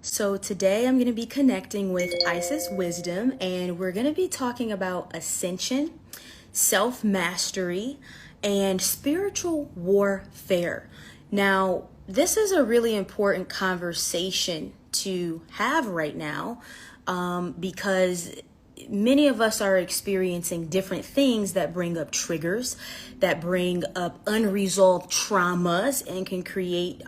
So today I'm going to be connecting with Isis Wisdom, and we're going to be talking about ascension, self mastery, and spiritual warfare. Now, this is a really important conversation to have right now because many of us are experiencing different things that bring up triggers, that bring up unresolved traumas, and can create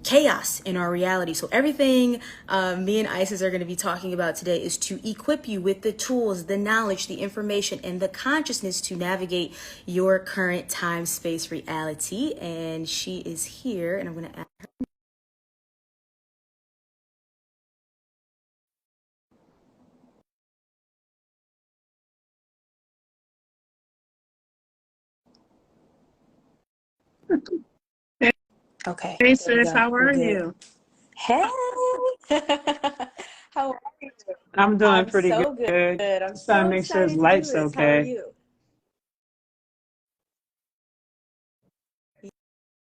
chaos in our reality. So everything me and Isis are going to be talking about today is to equip you with the tools, the knowledge, the information, and the consciousness to navigate your current time space reality. And she is here, and I'm going to ask. Okay, Hey there we sis, go. how We're are good. you? Hey, how are you? I'm doing I'm pretty so good. good. I'm Just trying so to make sure his excited to do light's this. How are okay. you?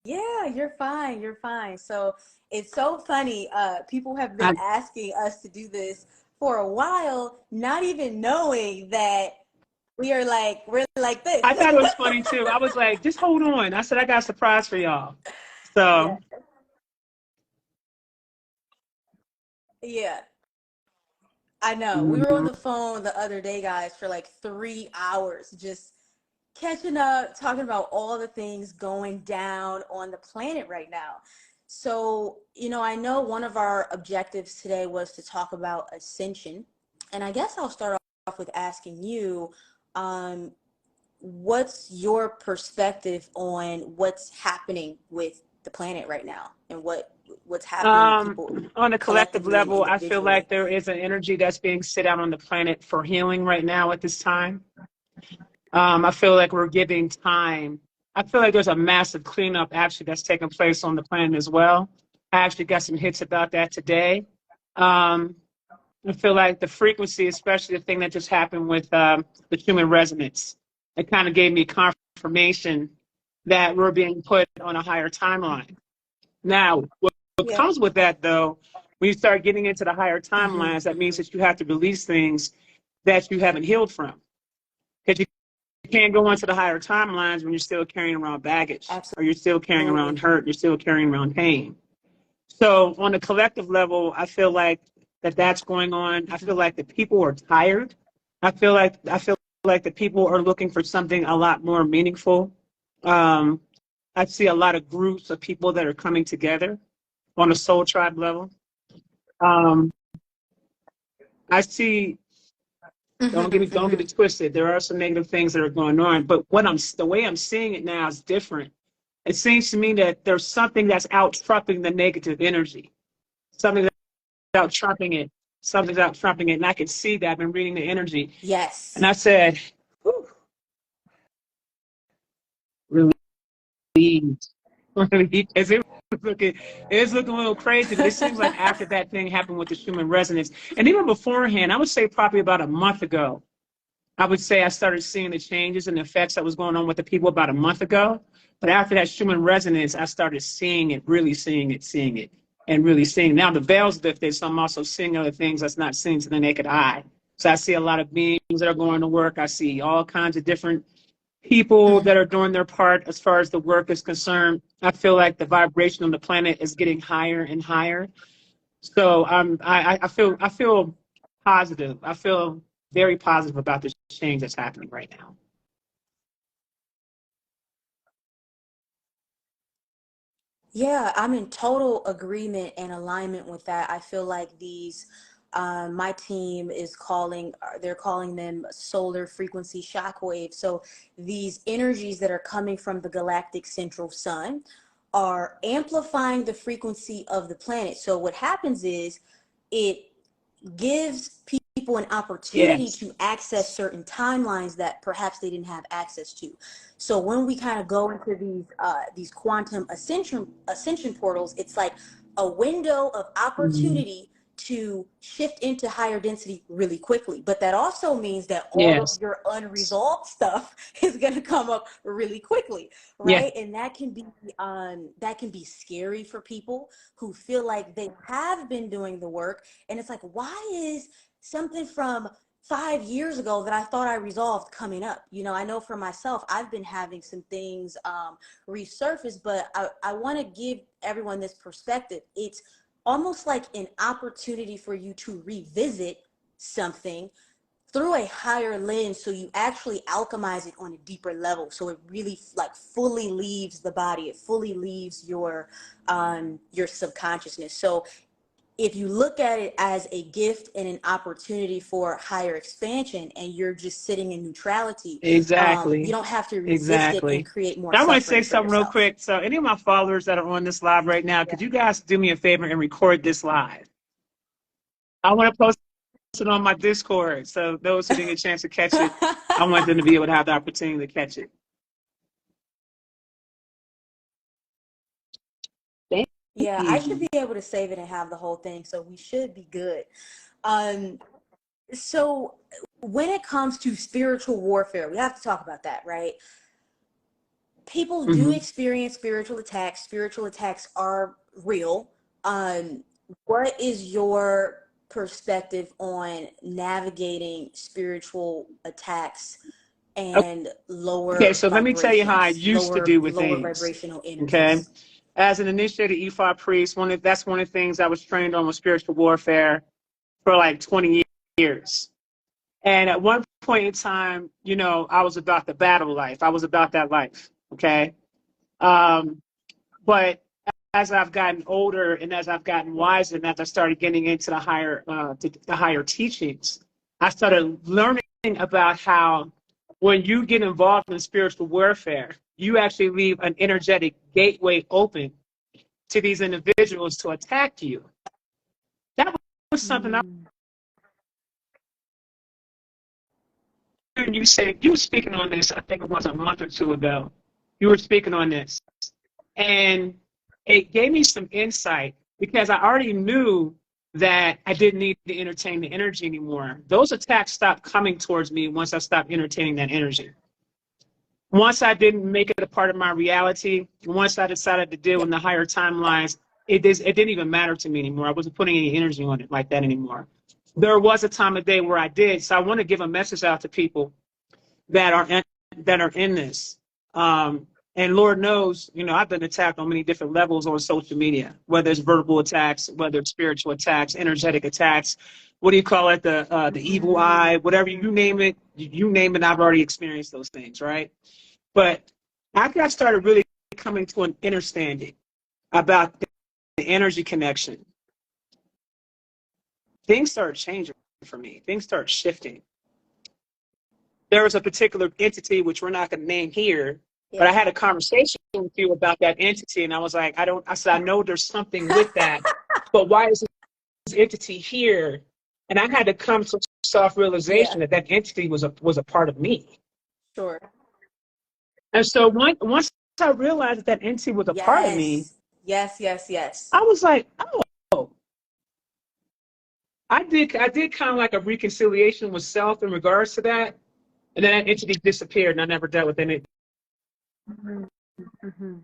Yeah, you're fine. You're fine. So it's so funny. People have been I, asking us to do this for a while, not even knowing that we're like this. I thought it was funny too. I was like, just hold on. I said, I got a surprise for y'all. So, Yeah, yeah. I know. We were on mhm. the phone the other day, guys, for like 3 hours, just catching up, talking about all the things going down on the planet right now. So, I know one of our objectives today was to talk about ascension. And I guess I'll start off with asking you, um, what's your perspective on what's happening with the planet right now and what's happening with um, people on a collective collectively and level, I feel individually? like there is an energy that's being set out on the planet for healing right now at this time. I feel like we're giving time. I feel like there's a massive cleanup actually that's taking place on the planet as well. I actually got some hits about that today. Um, I feel like the frequency, especially the thing that just happened with the human resonance, it kind of gave me confirmation that we're being put on a higher timeline. Now, what Yeah. comes with that, though, when you start getting into the higher Hmm. timelines, that means that you have to release things that you haven't healed from. Because you can't go into the higher timelines when you're still carrying around baggage or you're still carrying around Absolutely. hurt, you're still carrying around pain. So on a collective level, I feel like that's going on. I feel like the people are tired. I feel like the people are looking for something a lot more meaningful. Um, I see a lot of groups of people that are coming together on a soul tribe level. Um, I see. Don't get Hmm. it twisted. There are some negative things that are going on, but the way I'm seeing it now is different. It seems to me that there's something that's out trumping the negative energy. Something out trumping it. Something's out trumping it. And I can see that. I've been reading the energy. And Yes. I said, whew, relieved. Relieved. As it was looking a little crazy, but it seems like after that thing happened with the human resonance, and even beforehand, I would say probably about a month ago, I would say I started seeing the changes and the effects that was going on with the people about a month ago. But after that human resonance, I started seeing it, really seeing it, and really seeing. Now the veil's lifted, so I'm also seeing other things that's not seen to the naked eye. So I see a lot of beings that are going to work. I see all kinds of different people Mhm. that are doing their part as far as the work is concerned. I feel like the vibration on the planet is getting higher and higher. So I feel positive. I feel very positive about this change that's happening right now. Yeah, I'm in total agreement and alignment with that. I feel like my team is they're calling them solar frequency shockwaves. So these energies that are coming from the galactic central sun are amplifying the frequency of the planet. So what happens is it gives people an opportunity Yes. to access certain timelines that perhaps they didn't have access to. So when we kind of go into these quantum ascension portals, it's like a window of Mhm. opportunity to shift into higher density really quickly. But that also means that all of Yes. your unresolved stuff is going to come up really quickly, Yeah. right? And that can be scary for people who feel like they have been doing the work, and it's like, why is something from 5 years ago that I thought I resolved coming up? You know, I know for myself, I've been having some things resurface, but I want to give everyone this perspective. It's almost like an opportunity for you to revisit something through a higher lens, so you actually alchemize it on a deeper level, so it really like fully leaves the body, it fully leaves your subconsciousness. So if you look at it as a gift and an opportunity for higher expansion, and you're just sitting in neutrality, you Exactly. don't have to resist it and Exactly. create more I want to say suffering for something real yourself. quick. So any of my followers that are on this live right now, Yeah. could you guys do me a favor and record this live? I want to post it on my Discord. So those who didn't get a chance to catch it, I want them to be able to have the opportunity to catch it. Thank Yeah, I should you. be able to save it and have the whole thing, so we should be good. Um, so when it comes to spiritual warfare, we have to talk about that, right? People do Mm-hmm. experience spiritual attacks. Spiritual attacks are real. What is your perspective on navigating spiritual attacks and Okay, lower so let me tell you how I vibrations, used to do with lower things. vibrational Okay. energies? As an initiated E5 priest, that's one of the things I was trained on, with spiritual warfare for like 20 years. And at one point in time, you know, I was about the battle life. I was about that life. Okay. Um, but as I've gotten older and as I've gotten Yeah. wiser, and as I started getting into the higher teachings, I started learning about how when you get involved in spiritual warfare, you actually leave an energetic gateway open to these individuals to attack you. That was something I, Mm. you said, you were speaking on this, I think it was a month or two ago. You were speaking on this. And it gave me some insight, because I already knew that I didn't need to entertain the energy anymore. Those attacks stopped coming towards me once I stopped entertaining that energy. Once I didn't make it a part of my reality, once I decided to deal Yeah. in the higher timelines, it didn't even matter to me anymore. I wasn't putting any energy on it like that anymore. There was a time of day where I did. So I want to give a message out to people that are in this. And Lord knows, you know, I've been attacked on many different levels on social media, whether it's verbal attacks, whether it's spiritual attacks, energetic attacks. What do you call it? The evil eye, whatever you name it. You name it. I've already experienced those things, right? But after I started really coming to an understanding about the energy connection, things started changing for me. Things started shifting. There was a particular entity, which we're not going to name here, but I Yeah. had a conversation with you about that entity, and I was like, I said, I know there's something with that, but why is this entity here? And I had to come to Yeah. self-realization that that entity was a part of me. Sure. And so once I realized that that entity was a part of me, Yes. Yes. Yes. Yes. I was like, oh, I did kind of like a reconciliation with self in regards to that, and then that entity disappeared, and I never dealt with it. Mhm. Mhm.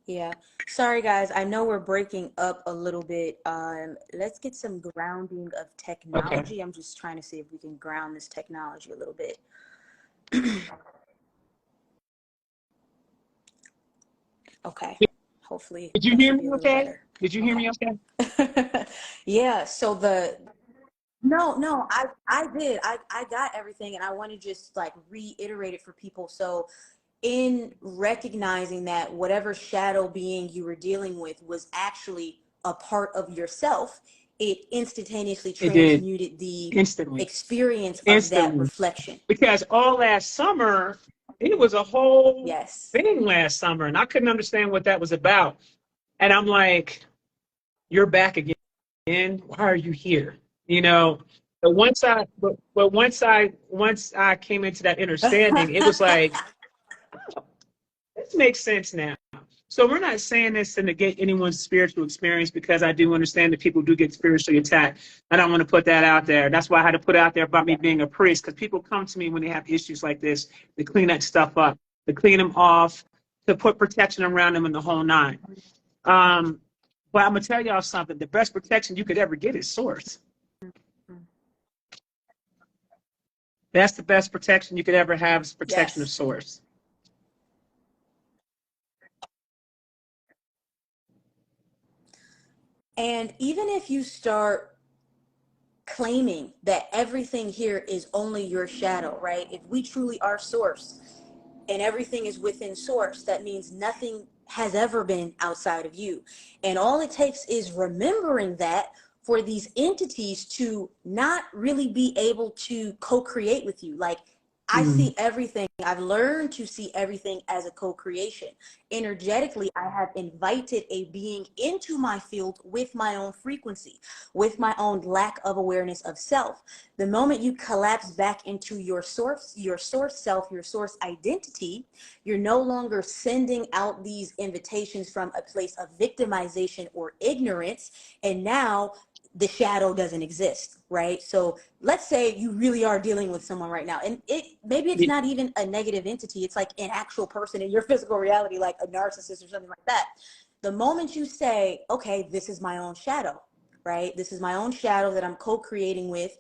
Yeah. Sorry, guys. I know we're breaking up a little bit. Let's get some grounding of Okay. technology. I'm just trying to see if we can ground this technology a little bit. Okay. Hopefully Did you that hear should me be a little okay? better. Did you hear me okay? Okay. Yeah. So no, I did. I got everything, and I want to just like reiterate it for people. So in recognizing that whatever shadow being you were dealing with was actually a part of yourself, it instantaneously It did, transmuted the instantly, experience of that instantly. reflection. Because all last summer, it was a whole Yes. thing last summer, and I couldn't understand what that was about. And I'm like, you're back again. Why are you here? You know. But once I came into that understanding, it was like, this makes sense now. So we're not saying this to negate anyone's spiritual experience, because I do understand that people do get spiritually attacked. I don't want to put that out there. That's why I had to put out there about me being a priest, because people come to me when they have issues like this to clean that stuff up, to clean them off, to put protection around them in the whole nine. But I'm going to tell y'all something. The best protection you could ever get is source. That's the best protection you could ever have, is protection of source. And even if you start claiming that everything here is only your shadow, right? If we truly are source and everything is within source, that means nothing has ever been outside of you. And all it takes is remembering that for these entities to not really be able to co-create with you. Like, I see everything. I've learned to see everything as a co-creation. Energetically, I have invited a being into my field with my own frequency, with my own lack of awareness of self. The moment you collapse back into your source self, your source identity, you're no longer sending out these invitations from a place of victimization or ignorance. And now the shadow doesn't exist, right? So let's say you really are dealing with someone right now, and maybe it's not even a negative entity. It's like an actual person in your physical reality, like a narcissist or something like that. The moment you say, okay, this is my own shadow, right? This is my own shadow that I'm co-creating with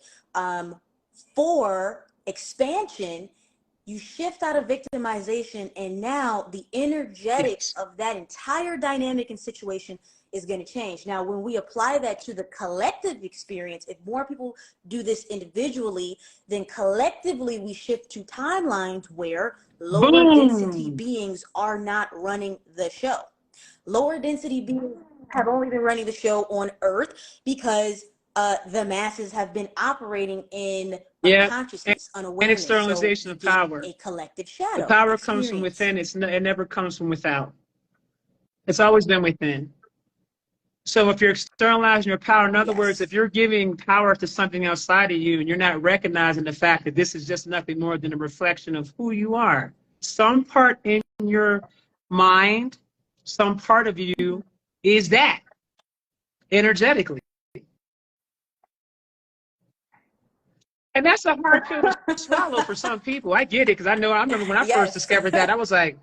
for expansion, you shift out of victimization, and now the energetics of that entire dynamic and situation is going to change. Now, when we apply that to the collective experience, if more people do this individually, then collectively we shift to timelines where lower density beings are not running the show. Lower density beings have only been running the show on Earth because the masses have been operating in unconsciousness, unawareness. And externalization of power. A collective shadow. The power comes from within. It never comes from without. It's always been within. So if you're externalizing your power, in other words, if you're giving power to something outside of you and you're not recognizing the fact that this is just nothing more than a reflection of who you are, some part in your mind, some part of you is that energetically. And that's a hard pill to swallow for some people. I get it, because I remember when I first discovered that, I was like,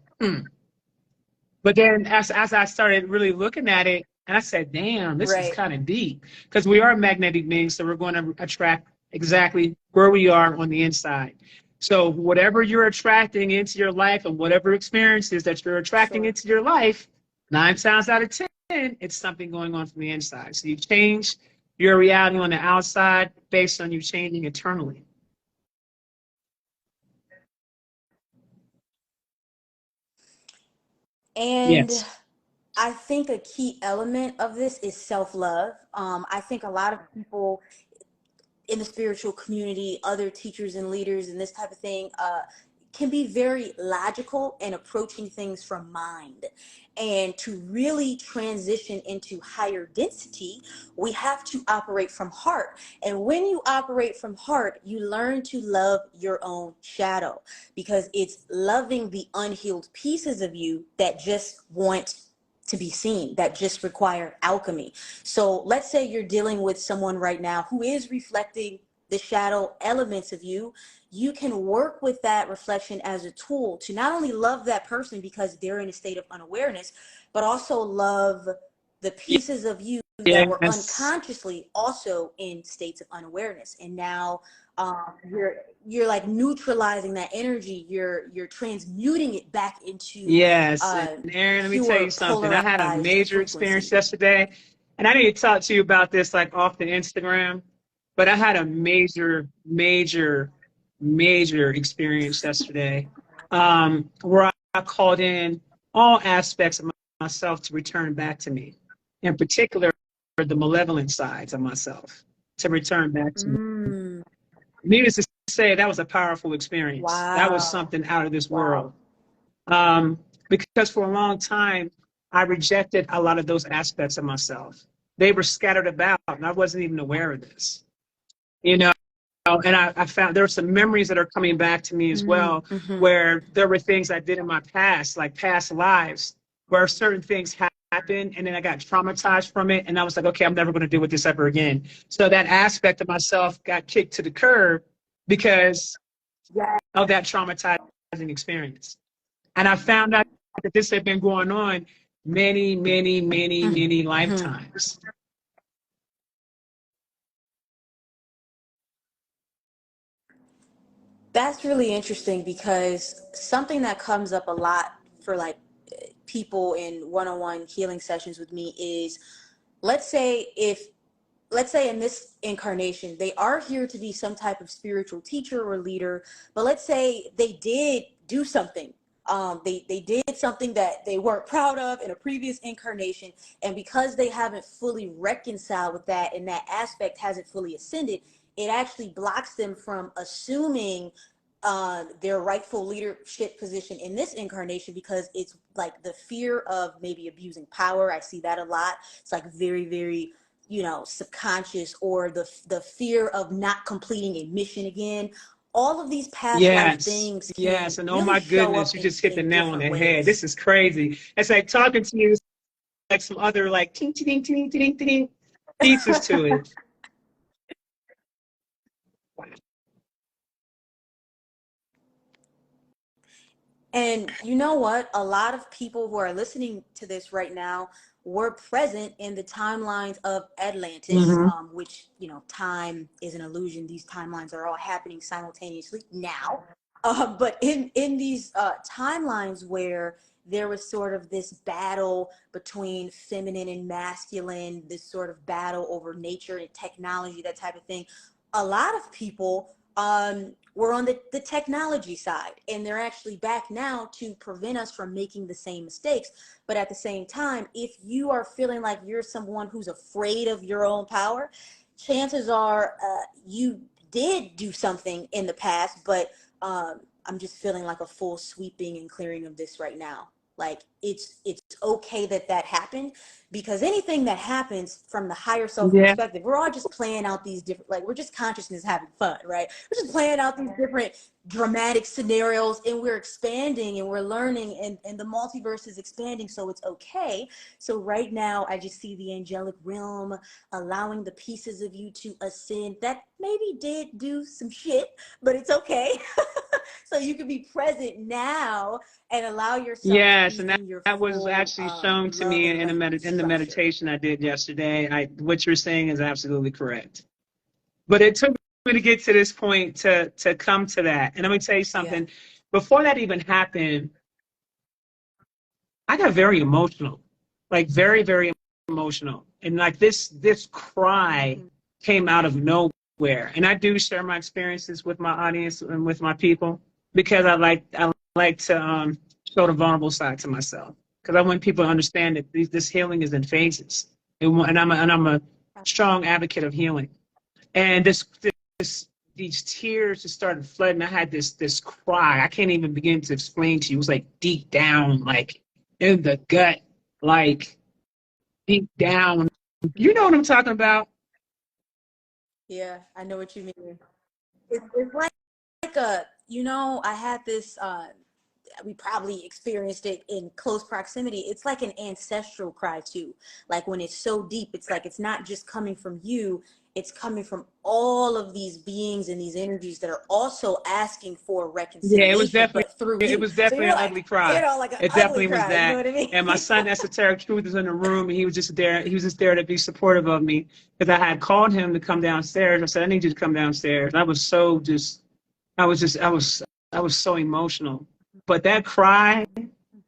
But then as I started really looking at it, and I said, damn, this is kind of deep, because we are magnetic beings, so we're going to attract exactly where we are on the inside. So whatever you're attracting into your life and whatever experiences that you're attracting into your life, 9 times out of 10, it's something going on from the inside. So you change your reality on the outside based on you changing internally. And I think a key element of this is self-love. I think a lot of people in the spiritual community, other teachers and leaders and this type of thing, can be very logical and approaching things from mind. And to really transition into higher density, we have to operate from heart. And when you operate from heart, you learn to love your own shadow, because it's loving the unhealed pieces of you that just want to be seen, that just require alchemy. So let's say you're dealing with someone right now who is reflecting the shadow elements of you. You can work with that reflection as a tool to not only love that person because they're in a state of unawareness, but also love the pieces of you that were unconsciously also in states of unawareness. And now you're like neutralizing that energy. You're transmuting it back into and Erin, let me tell you something. I had a major experience yesterday, and I need to talk to you about this like off the Instagram, but I had a major experience yesterday where I called in all aspects of myself to return back to me, in particular the malevolent sides of myself to return back to me. Needless to say, that was a powerful experience. That was something out of this world. Because for a long time, I rejected a lot of those aspects of myself. They were scattered about, and I wasn't even aware of this. You know, and I found there are some memories that are coming back to me as well, where there were things I did in my past, like past lives, where certain things happened, and then I got traumatized from it, and I was like, okay, I'm never going to deal with this ever again. So that aspect of myself got kicked to the curb because of that traumatizing experience. And I found out that this had been going on many, many, many, many lifetimes. That's really interesting because something that comes up a lot for like people in one-on-one healing sessions with me is, let's say if let's say in this incarnation they are here to be some type of spiritual teacher or leader, but let's say they did do something, they did something that they weren't proud of in a previous incarnation, and because they haven't fully reconciled with that and that aspect hasn't fully ascended, it actually blocks them from assuming their rightful leadership position in this incarnation, because it's like the fear of maybe abusing power. I see that a lot. It's like very, very, subconscious, or the fear of not completing a mission again. All of these past life Yes, things can yes. And oh really my show goodness, up you in, just hit the in nail on different the head. This ways. is crazy. It's like talking to you like some other like ting ting ting ting ting ting pieces to it. And you know what? A lot of people who are listening to this right now were present in the timelines of Atlantis, Mm-hmm. which, time is an illusion. These timelines are all happening simultaneously now. But in these timelines where there was sort of this battle between feminine and masculine, this sort of battle over nature and technology, that type of thing, a lot of people were on the technology side, and they're actually back now to prevent us from making the same mistakes. But at the same time, if you are feeling like you're someone who's afraid of your own power, chances are you did do something in the past, but I'm just feeling like a full sweeping and clearing of this right now. Like it's okay that that happened, because anything that happens from the higher self Yeah. perspective, we're all just playing out these different, like we're just consciousness having fun, right? We're just playing out these different dramatic scenarios, and we're expanding and we're learning, and the multiverse is expanding, so it's okay. So right now I just see the angelic realm allowing the pieces of you to ascend that maybe did do some shit, but it's okay. So you can be present now and allow yourself to Yes, be and in your that was full actually shown to love me and light in the structure. meditation I did yesterday. What you're saying is absolutely correct. But it took me to get to this point to come to that. And let me tell you Yeah. something. Before that even happened, I got very emotional, like very, very emotional. And like this cry Mm-hmm. came out of nowhere. And I do share my experiences with my audience and with my people because I like to show the vulnerable side to myself. Because I want people to understand that this healing is in phases. And I'm a strong advocate of healing. And this these tears just started flooding. I had this cry. I can't even begin to explain to you. It was like deep down, like in the gut, like deep down. You know what I'm talking about? Yeah, I know what you mean. It's like a, I had this, we probably experienced it in close proximity. It's like an ancestral cry too. Like when it's so deep, it's like it's not just coming from you, it's coming from all of these beings and these energies that are also asking for Yeah, reconciliation, but through it you. was So definitely you're an like, ugly cry. like an It ugly definitely was cry, you know that. what I mean? And my son, Esoteric Truth, is in the room, and he was just there. He was just there to be supportive of me because I had called him to come downstairs. I said, I need you to come downstairs. I was so just, I was just, I was so emotional. But that cry,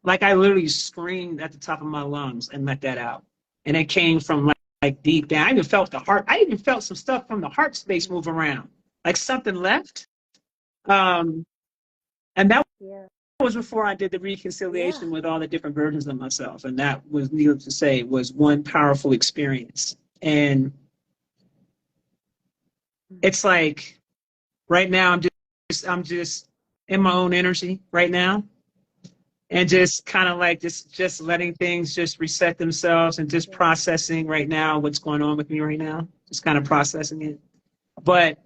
like I literally screamed at the top of my lungs and let that out. And it came from like deep down. I even felt the heart. I even felt some stuff from the heart space move around, like something left. Um, and that Yeah. was before I did the Yeah. reconciliation with all the different versions of myself. And that was, needless to say, was one powerful experience. And it's like right now I'm just in my own energy right now and just kind of like just letting things just reset themselves and just Yeah. processing right now what's going on with me right now. Just kind of processing it. But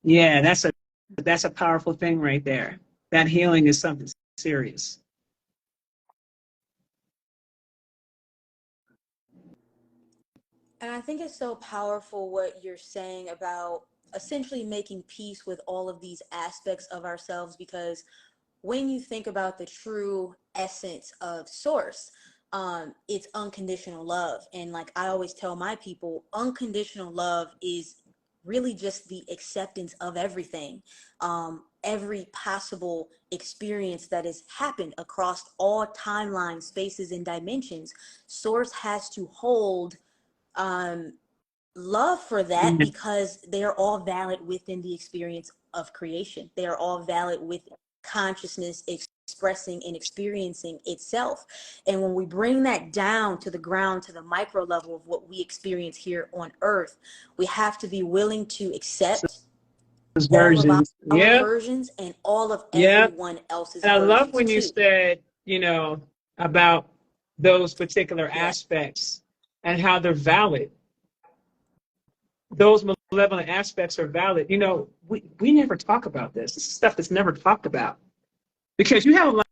yeah, that's a powerful thing right there. That healing is something serious. And I think it's so powerful what you're saying about essentially making peace with all of these aspects of ourselves, because when you think about the true essence of source, it's unconditional love. And like I always tell my people, unconditional love is really just the acceptance of everything, every possible experience that has happened across all timelines, spaces, and dimensions. Source has to hold um, love for that, Mhm. because they are all valid within the experience of creation. They are all valid with consciousness expressing and experiencing itself. And when we bring that down to the ground, to the micro level of what we experience here on earth, we have to be willing to accept Those all of versions. our Yeah. versions and all of Yeah. everyone else's And I love versions when you too. said, about those particular Yeah. aspects and how they're valid. Those malevolent aspects are valid. We never talk about this. This is stuff that's never talked about, because you have a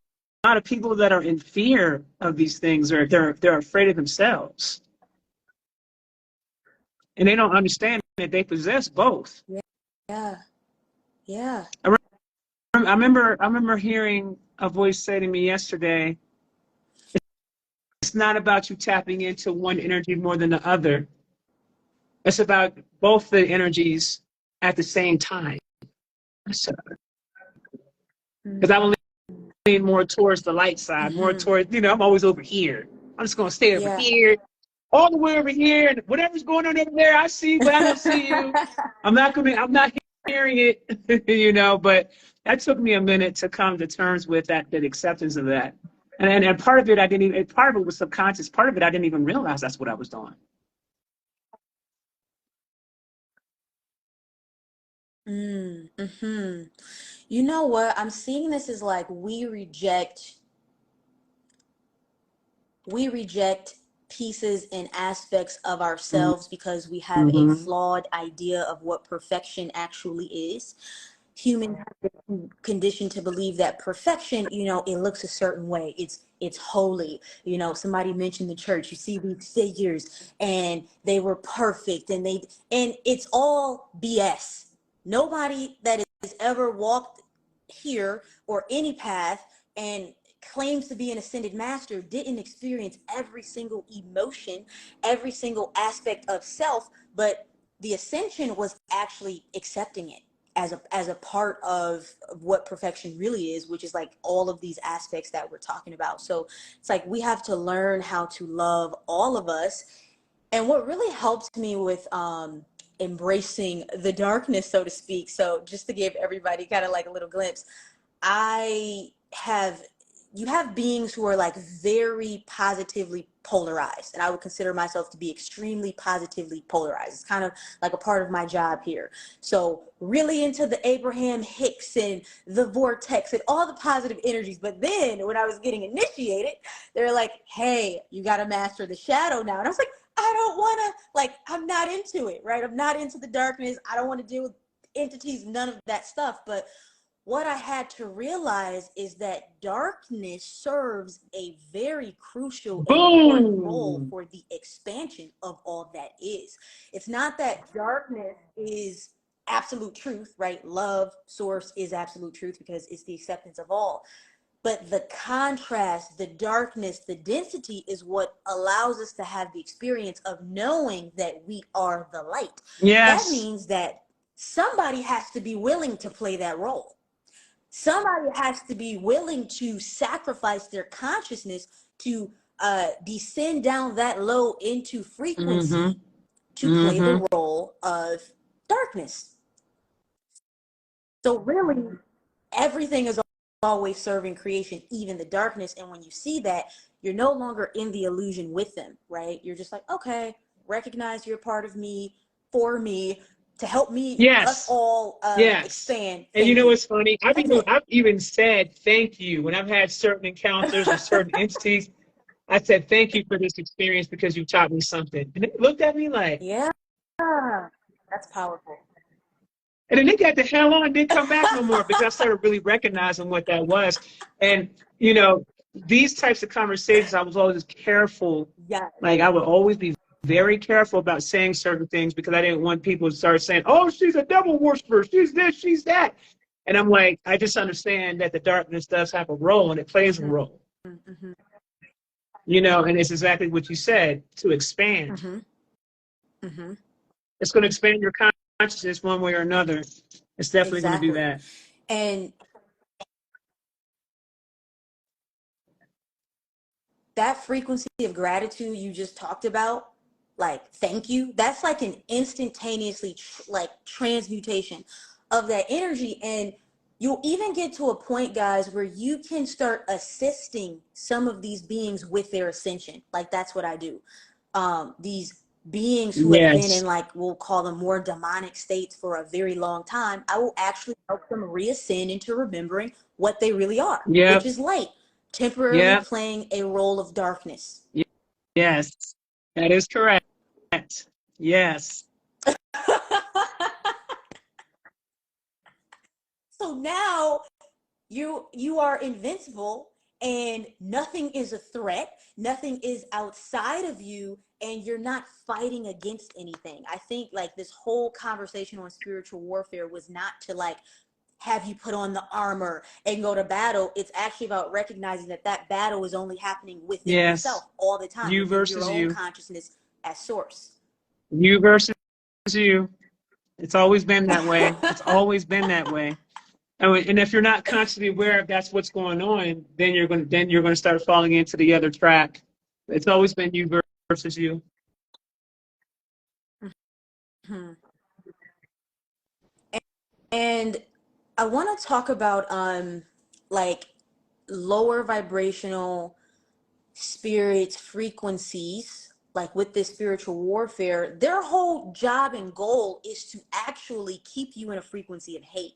lot of people that are in fear of these things, or they're afraid of themselves, and they don't understand that they possess both. Yeah. Yeah. I remember hearing a voice say to me yesterday, it's not about you tapping into one energy more than the other. It's about both the energies at the same time. Because I will lean more towards the light side, more Mm-hmm. towards, I'm always over here. I'm just going to stay over Yeah. here, all the way over here. And whatever's going on over there, I see, but I don't see you. I'm not hearing it, but that took me a minute to come to terms with that acceptance of that. And part of it, part of it was subconscious. Part of it, I didn't even realize that's what I was doing. Mm-hmm. You know what? I'm seeing this as like we reject pieces and aspects of ourselves because we have a Mm-hmm. flawed idea of what perfection actually is. Humans have been conditioned to believe that perfection, it looks a certain way. It's holy. Somebody mentioned the church. You see these figures and they were perfect, and it's all BS. Nobody that has ever walked here or any path and claims to be an ascended master didn't experience every single emotion, every single aspect of self, but the ascension was actually accepting it as a part of what perfection really is, which is like all of these aspects that we're talking about. So it's like we have to learn how to love all of us. And what really helped me with embracing the darkness, so to speak, so just to give everybody kind of like a little glimpse, I have you have beings who are like very positively polarized, and I would consider myself to be extremely positively polarized. It's kind of like a part of my job here. So really into the Abraham Hicks and the vortex and all the positive energies. But then when I was getting initiated, they're like, hey, you got to master the shadow now. And I was like, I don't want to, like, I'm not into it, right? I'm not into the darkness. I don't want to deal with entities, none of that stuff. But what I had to realize is that darkness serves a very crucial and important role Boom. for the expansion of all that is. It's not that darkness is absolute truth, right? Love, source is absolute truth because it's the acceptance of all. But the contrast, the darkness, the density is what allows us to have the experience of knowing that we are the light. That Yes. means that somebody has to be willing to play that role. Somebody has to be willing to sacrifice their consciousness to descend down that low into Mm-hmm. frequency to play Mm-hmm. the role of darkness. So really, everything is always serving creation, even the darkness. And when you see that, you're no longer in the illusion with them, right? You're just like, okay, recognize you're part of me, for me, to help me, us Yes. all Yes. expand. And you Thank know you. what's funny? I've That's even it. I've even said thank you when I've had certain encounters with certain entities. I said thank you for this experience because you taught me something. And they looked at me like, Yeah, that's powerful. and then they got the hell on and didn't come back no more because I started really recognizing what that was. And these types of conversations, I was always careful. Yeah. Like I would always be very careful about saying certain things because I didn't want people to start saying, oh, she's a devil worshiper, she's this, she's that. And I'm like, I just understand that the darkness does have a role and it plays a role. Mm-hmm. You know, and it's exactly what you said, to expand. Mm-hmm. Mm-hmm. It's going to expand your consciousness one way or another. It's definitely going to do that. And that frequency of gratitude you just talked about, like, thank you, that's like an instantaneously transmutation of that energy. And you'll even get to a point, guys, where you can start assisting some of these beings with their ascension. Like, that's what I do. These beings who have been in, like, we'll call them more demonic states for a very long time, I will actually help them reascend into remembering what they really are, which is light, temporarily playing a role of darkness. Yes, that is correct. Yes. So now you are invincible and nothing is a threat, nothing is outside of you, and you're not fighting against anything. I think, like, this whole conversation on spiritual warfare was not to, like, have you put on the armor and go to battle. It's actually about recognizing that that battle is only happening within yourself all the time. You versus your own consciousness as source. You versus you. It's always been that way. It's always been that way. And if you're not consciously aware of that's what's going on, then you're going to start falling into the other track. It's always been you versus you. Mm-hmm. And I want to talk about like lower vibrational spirits, frequencies, like with this spiritual warfare. Their whole job and goal is to actually keep you in a frequency of hate.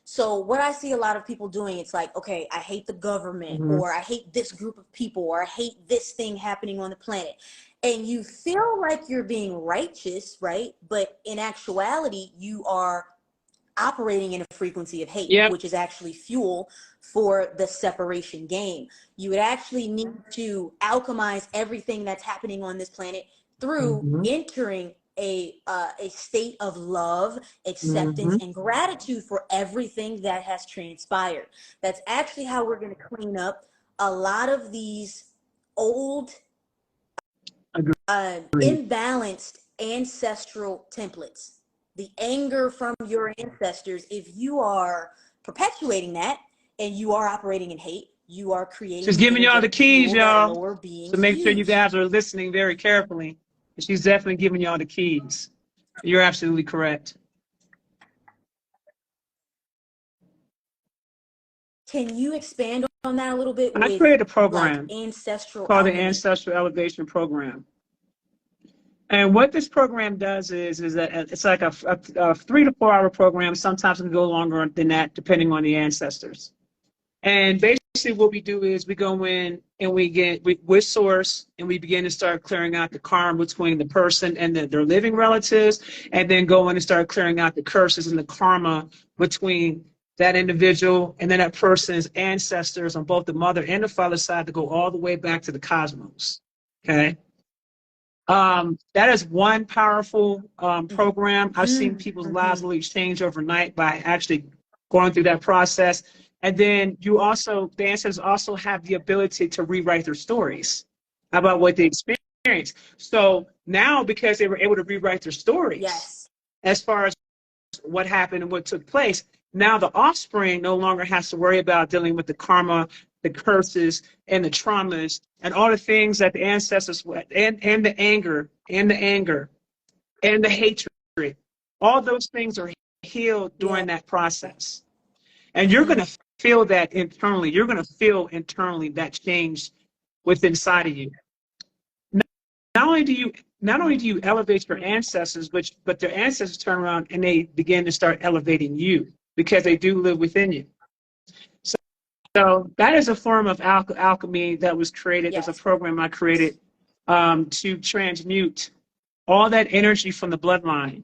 So what I see a lot of people doing, it's like, okay, I hate the government, or I hate this group of people, or I hate this thing happening on the planet. And you feel like you're being righteous, right? But in actuality, you are operating in a frequency of hate, which is actually fuel for the separation game. You would actually need to alchemize everything that's happening on this planet through entering a state of love, acceptance, and gratitude for everything that has transpired. That's actually how we're going to clean up a lot of these old, imbalanced ancestral templates. The anger from your ancestors, if you are perpetuating that and you are operating in hate, you are creating. She's giving y'all the keys, y'all. So make sure you guys are listening very carefully. She's definitely giving y'all the keys. You're absolutely correct. Can you expand on that a little bit? I created a program called the Ancestral Elevation Program. And what this program does is that it's like a 3 to 4 hour program. Sometimes it can go longer than that, depending on the ancestors. And basically what we do is we go in and with source, and we begin to start clearing out the karma between the person and their living relatives, and then go in and start clearing out the curses and the karma between that individual and then that person's ancestors on both the mother and the father side, to go all the way back to the cosmos. Okay. That is one powerful program. I've seen people's lives really change overnight by actually going through that process. And then the ancestors also have the ability to rewrite their stories about what they experienced. So now, because they were able to rewrite their stories as far as what happened and what took place, now the offspring no longer has to worry about dealing with the karma, the curses, and the traumas, and all the things that the ancestors, and the anger, and the hatred. All those things are healed during that process. And you're going to feel that internally. You're going to feel internally that change within inside of you. Not only do you elevate your ancestors, but their ancestors turn around and they begin to start elevating you, because they do live within you. So that is a form of alchemy that was created. There's a program I created to transmute all that energy from the bloodline,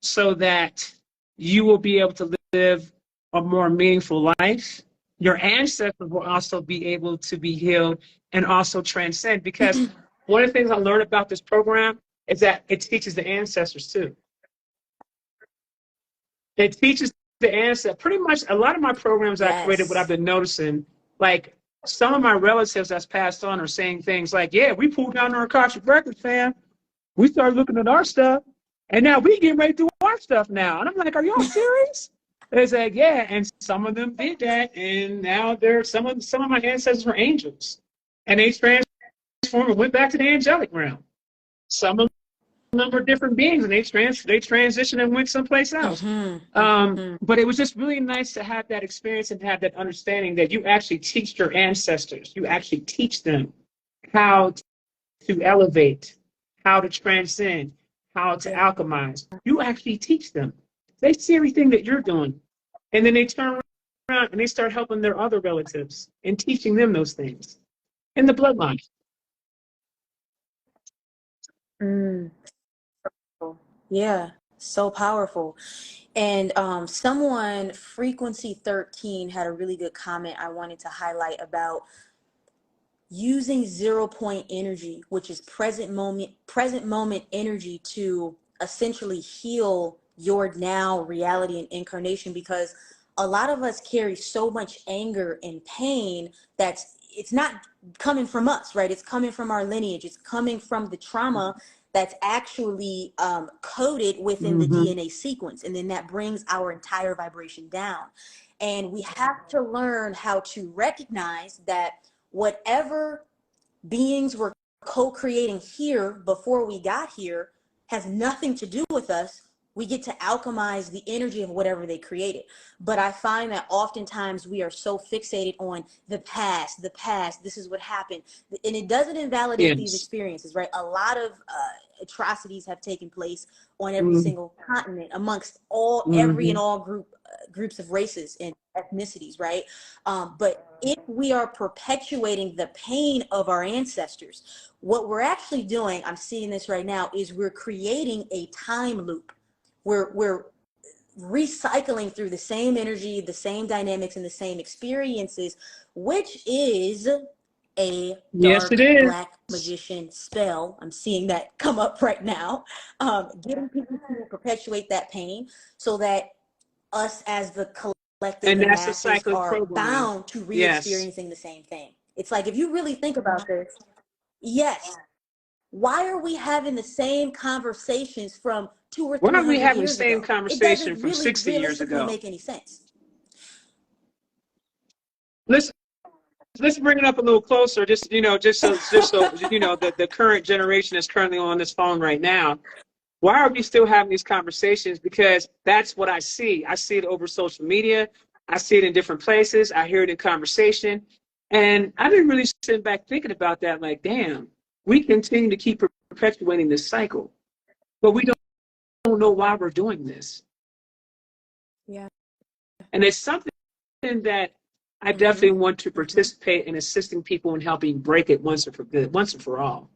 so that you will be able to live a more meaningful life. Your ancestors will also be able to be healed and also transcend, because One of the things I learned about this program is that it teaches the ancestors too. It teaches the ancestors. Pretty much a lot of my programs I created, what I've Yes. been noticing, like some of my relatives that's passed on are saying things like, yeah, we pulled down our Akashic records, fam. We started looking at our stuff, and now we getting ready to do our stuff now. And I'm like, are y'all serious? It's like, yeah, and some of them did that, and now they're some of my ancestors were angels, and they transformed and went back to the angelic realm. Some of them were different beings, and they transitioned and went someplace else. But it was just really nice to have that experience and have that understanding that you actually teach your ancestors. You actually teach them how to elevate, how to transcend, how to alchemize. You actually teach them. They see everything that you're doing, and then they turn around and they start helping their other relatives and teaching them those things in the bloodline. Mm. Yeah, so powerful. And someone, Frequency 13, had a really good comment I wanted to highlight about using 0 point energy, which is present moment energy, to essentially heal your now reality and incarnation, because a lot of us carry so much anger and pain that's it's not coming from us, right? It's coming from our lineage. It's coming from the trauma that's actually coded within the Mm-hmm. DNA sequence, and then that brings our entire vibration down. And we have to learn how to recognize that whatever beings were co-creating here before we got here has nothing to do with us. We get to alchemize the energy of whatever they created. But I find that oftentimes we are so fixated on the past, this is what happened. And it doesn't invalidate these Yes. experiences, right? A lot of atrocities have taken place on every Mm-hmm. single continent amongst all, every and Mm-hmm. all groups of races and ethnicities, right? But if we are perpetuating the pain of our ancestors, what we're actually doing, I'm seeing this right now, is we're creating a time loop. We're recycling through the same energy, the same dynamics, and the same experiences, which is a Yes, it dark is. black magician spell. I'm seeing that come up right now. Getting people to perpetuate that pain so that us as the collective, And the that's a masses, cyclic are program. bound to Yes. re-experiencing the same thing. It's like, if you really think about this, yes, why are we having the same conversations from two or Why three are we hundred having the years same ago? It conversation doesn't from really 60 years realistically ago? make any sense. Let's let's bring it up a little closer, just so the current generation is currently on this phone right now. Why are we still having these conversations? Because that's what I see. I see it over social media. I see it in different places. I hear it in conversation. And I've been really sitting back thinking about that, like, damn, we continue to keep perpetuating this cycle, but we don't know why we're doing this. Yeah. And it's something that I Mm-hmm. definitely want to Mm-hmm. participate in assisting people in helping break it once and for good, once and for all.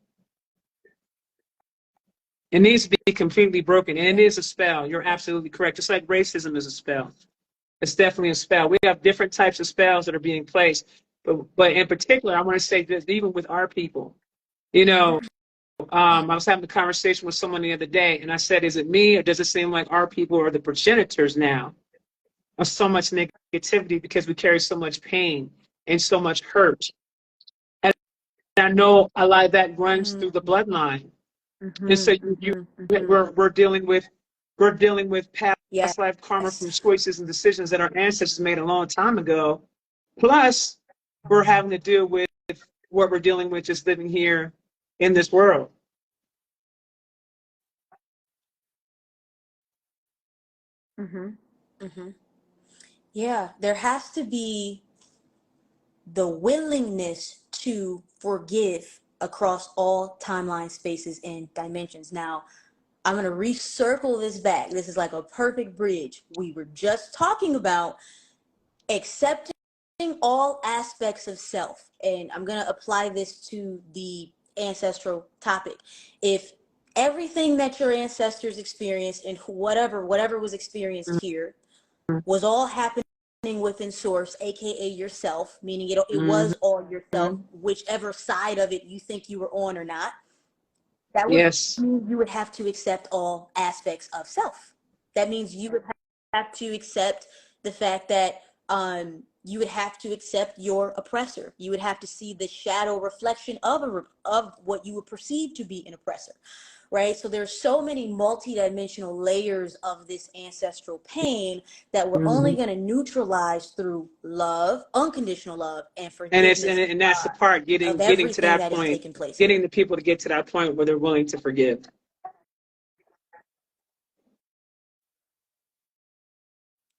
It needs to be completely broken. And it is a spell. You're absolutely correct. Just like racism is a spell. It's definitely a spell. We have different types of spells that are being placed. But in particular, I want to say this, even with our people, you know, I was having a conversation with someone the other day, and I said, is it me, or does it seem like our people are the progenitors now of so much negativity because we carry so much pain and so much hurt? And I know a lot of that runs through the bloodline. And so Mm-hmm. Mm-hmm. Mm-hmm. we're dealing with past Yes. life karma from choices and decisions that our ancestors made a long time ago. Plus, we're having to deal with what we're dealing with just living here in this world. Mm-hmm. Mm-hmm. Yeah, there has to be the willingness to forgive across all timeline, spaces, and dimensions. Now, I'm going to recircle this back. This is like a perfect bridge. We were just talking about accepting all aspects of self. And I'm going to apply this to the ancestral topic. If everything that your ancestors experienced and whatever was experienced here was all happening within source, aka yourself, meaning it Mm-hmm. was all yourself, whichever side of it you think you were on or not, that would Yes. mean you would have to accept all aspects of self. That means you would have to accept the fact that you would have to accept your oppressor. You would have to see the shadow reflection of what you would perceive to be an oppressor, right? So there's so many multidimensional layers of this ancestral pain that we're only Mm-hmm. going to neutralize through love, unconditional love, and And it's forgiveness and that's the part, of getting to everything that that has point, taken place getting here. the people to get to that point where they're willing to forgive.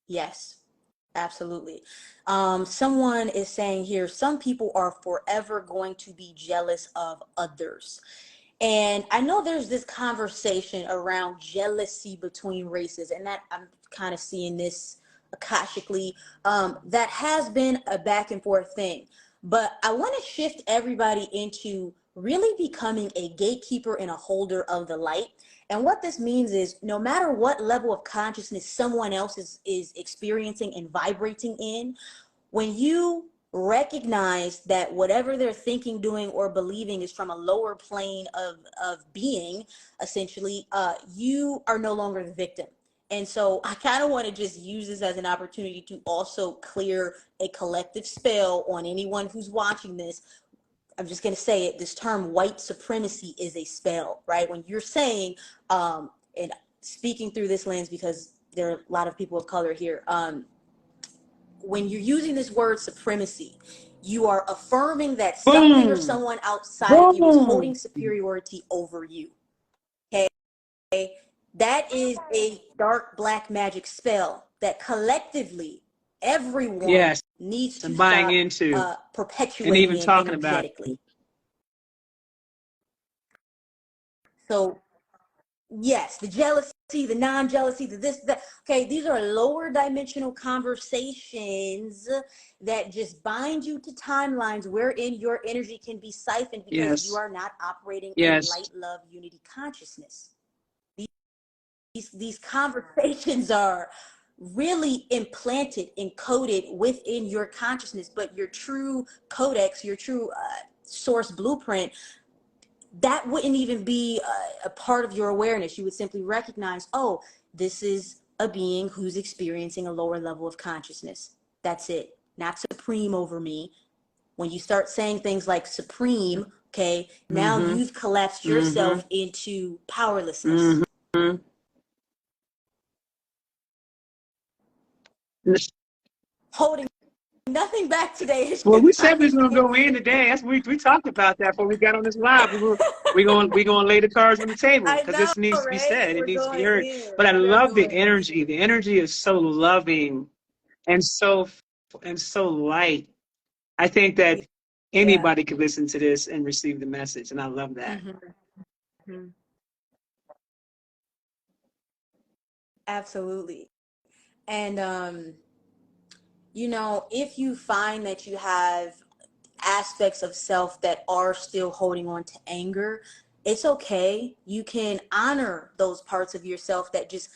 Yes, absolutely. Someone is saying here, some people are forever going to be jealous of others. And I know there's this conversation around jealousy between races, and that I'm kind of seeing this akashically. That has been a back and forth thing. But I want to shift everybody into really becoming a gatekeeper and a holder of the light. And what this means is no matter what level of consciousness someone else is experiencing and vibrating in, when you recognize that whatever they're thinking, doing, or believing is from a lower plane of being, essentially, you are no longer the victim. And so I kind of want to just use this as an opportunity to also clear a collective spell on anyone who's watching this. I'm just going to say it, this term white supremacy is a spell, right? When you're saying, and speaking through this lens because there are a lot of people of color here, when you're using this word supremacy, you are affirming that something or Boom. someone outside of you is holding Boom. superiority over you. Okay? That is a dark black magic spell that collectively everyone Yes. needs to I'm buying stop into and perpetuating even in talking about it. energetically. So yes, the jealousy, the non-jealousy, the this, that. Okay, these are lower dimensional conversations that just bind you to timelines wherein your energy can be siphoned because you Yes. are not operating in Yes. light, love, unity consciousness. These conversations are really implanted, encoded within your consciousness, but your true codex, your true source blueprint, that wouldn't even be a part of your awareness. You would simply recognize, oh, this is a being who's experiencing a lower level of consciousness. That's it. Not supreme over me. When you start saying things like supreme, okay, now Mm-hmm. you've collapsed Mm-hmm. yourself into powerlessness. Mm-hmm. Holding nothing back today is Well, your we said we was gonna go kindness. in today. That's we talked about that before we got on this live. We gonna lay the cards on the table I because this know, needs to be right? said. It We're needs to be going heard. in. But I We are love the going energy. The energy is so loving and so light. I think that in. Yeah. anybody could listen to this and receive the message, and I love that. Mm-hmm. Absolutely. And if you find that you have aspects of self that are still holding on to anger, it's okay. You can honor those parts of yourself that just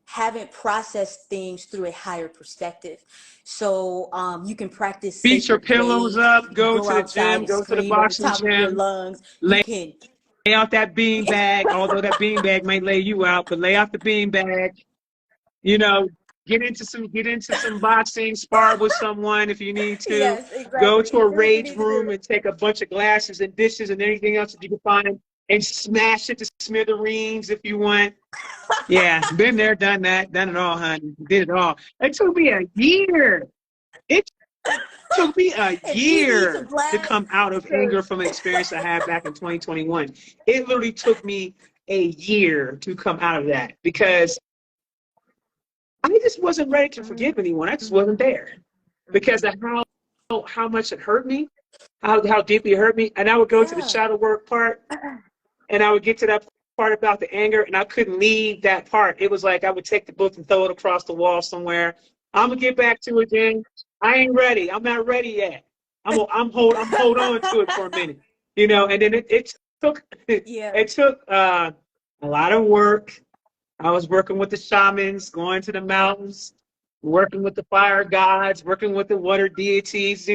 haven't processed things through a higher perspective. So you can practice Beat your sacred pillows praise. up. You can Go go to the outside gym. and Go to the scream at the boxing top of your gym. lungs. You Lay can. out that bean bag. Although that bean bag might lay you out, but lay out the bean bag. You know, get into some boxing, spar with someone if you need to. Yes, Go exactly. to a Do what you rage need to do. room and take a bunch of glasses and dishes and anything else that you can find and smash it to smithereens if you want. Yeah, been there, done that, done it all, honey. Did it all. It took me a year. It took me a If you need to year to blast, come out of anger from an experience I had back in 2021. It literally took me a year to come out of that because I just wasn't ready to forgive anyone. I just wasn't there because of how much it hurt me, how deeply it hurt me. And I would go to the yeah. shadow work part, and I would get to that part about the anger, and I couldn't leave that part. It was like I would take the book and throw it across the wall somewhere. I'm gonna get back to it then. I ain't ready. I'm not ready yet. I'm hold on to it for a minute, And then it took Yeah. it took a lot of work. I was working with the shamans, going to the mountains, working with the fire gods, working with the water deities,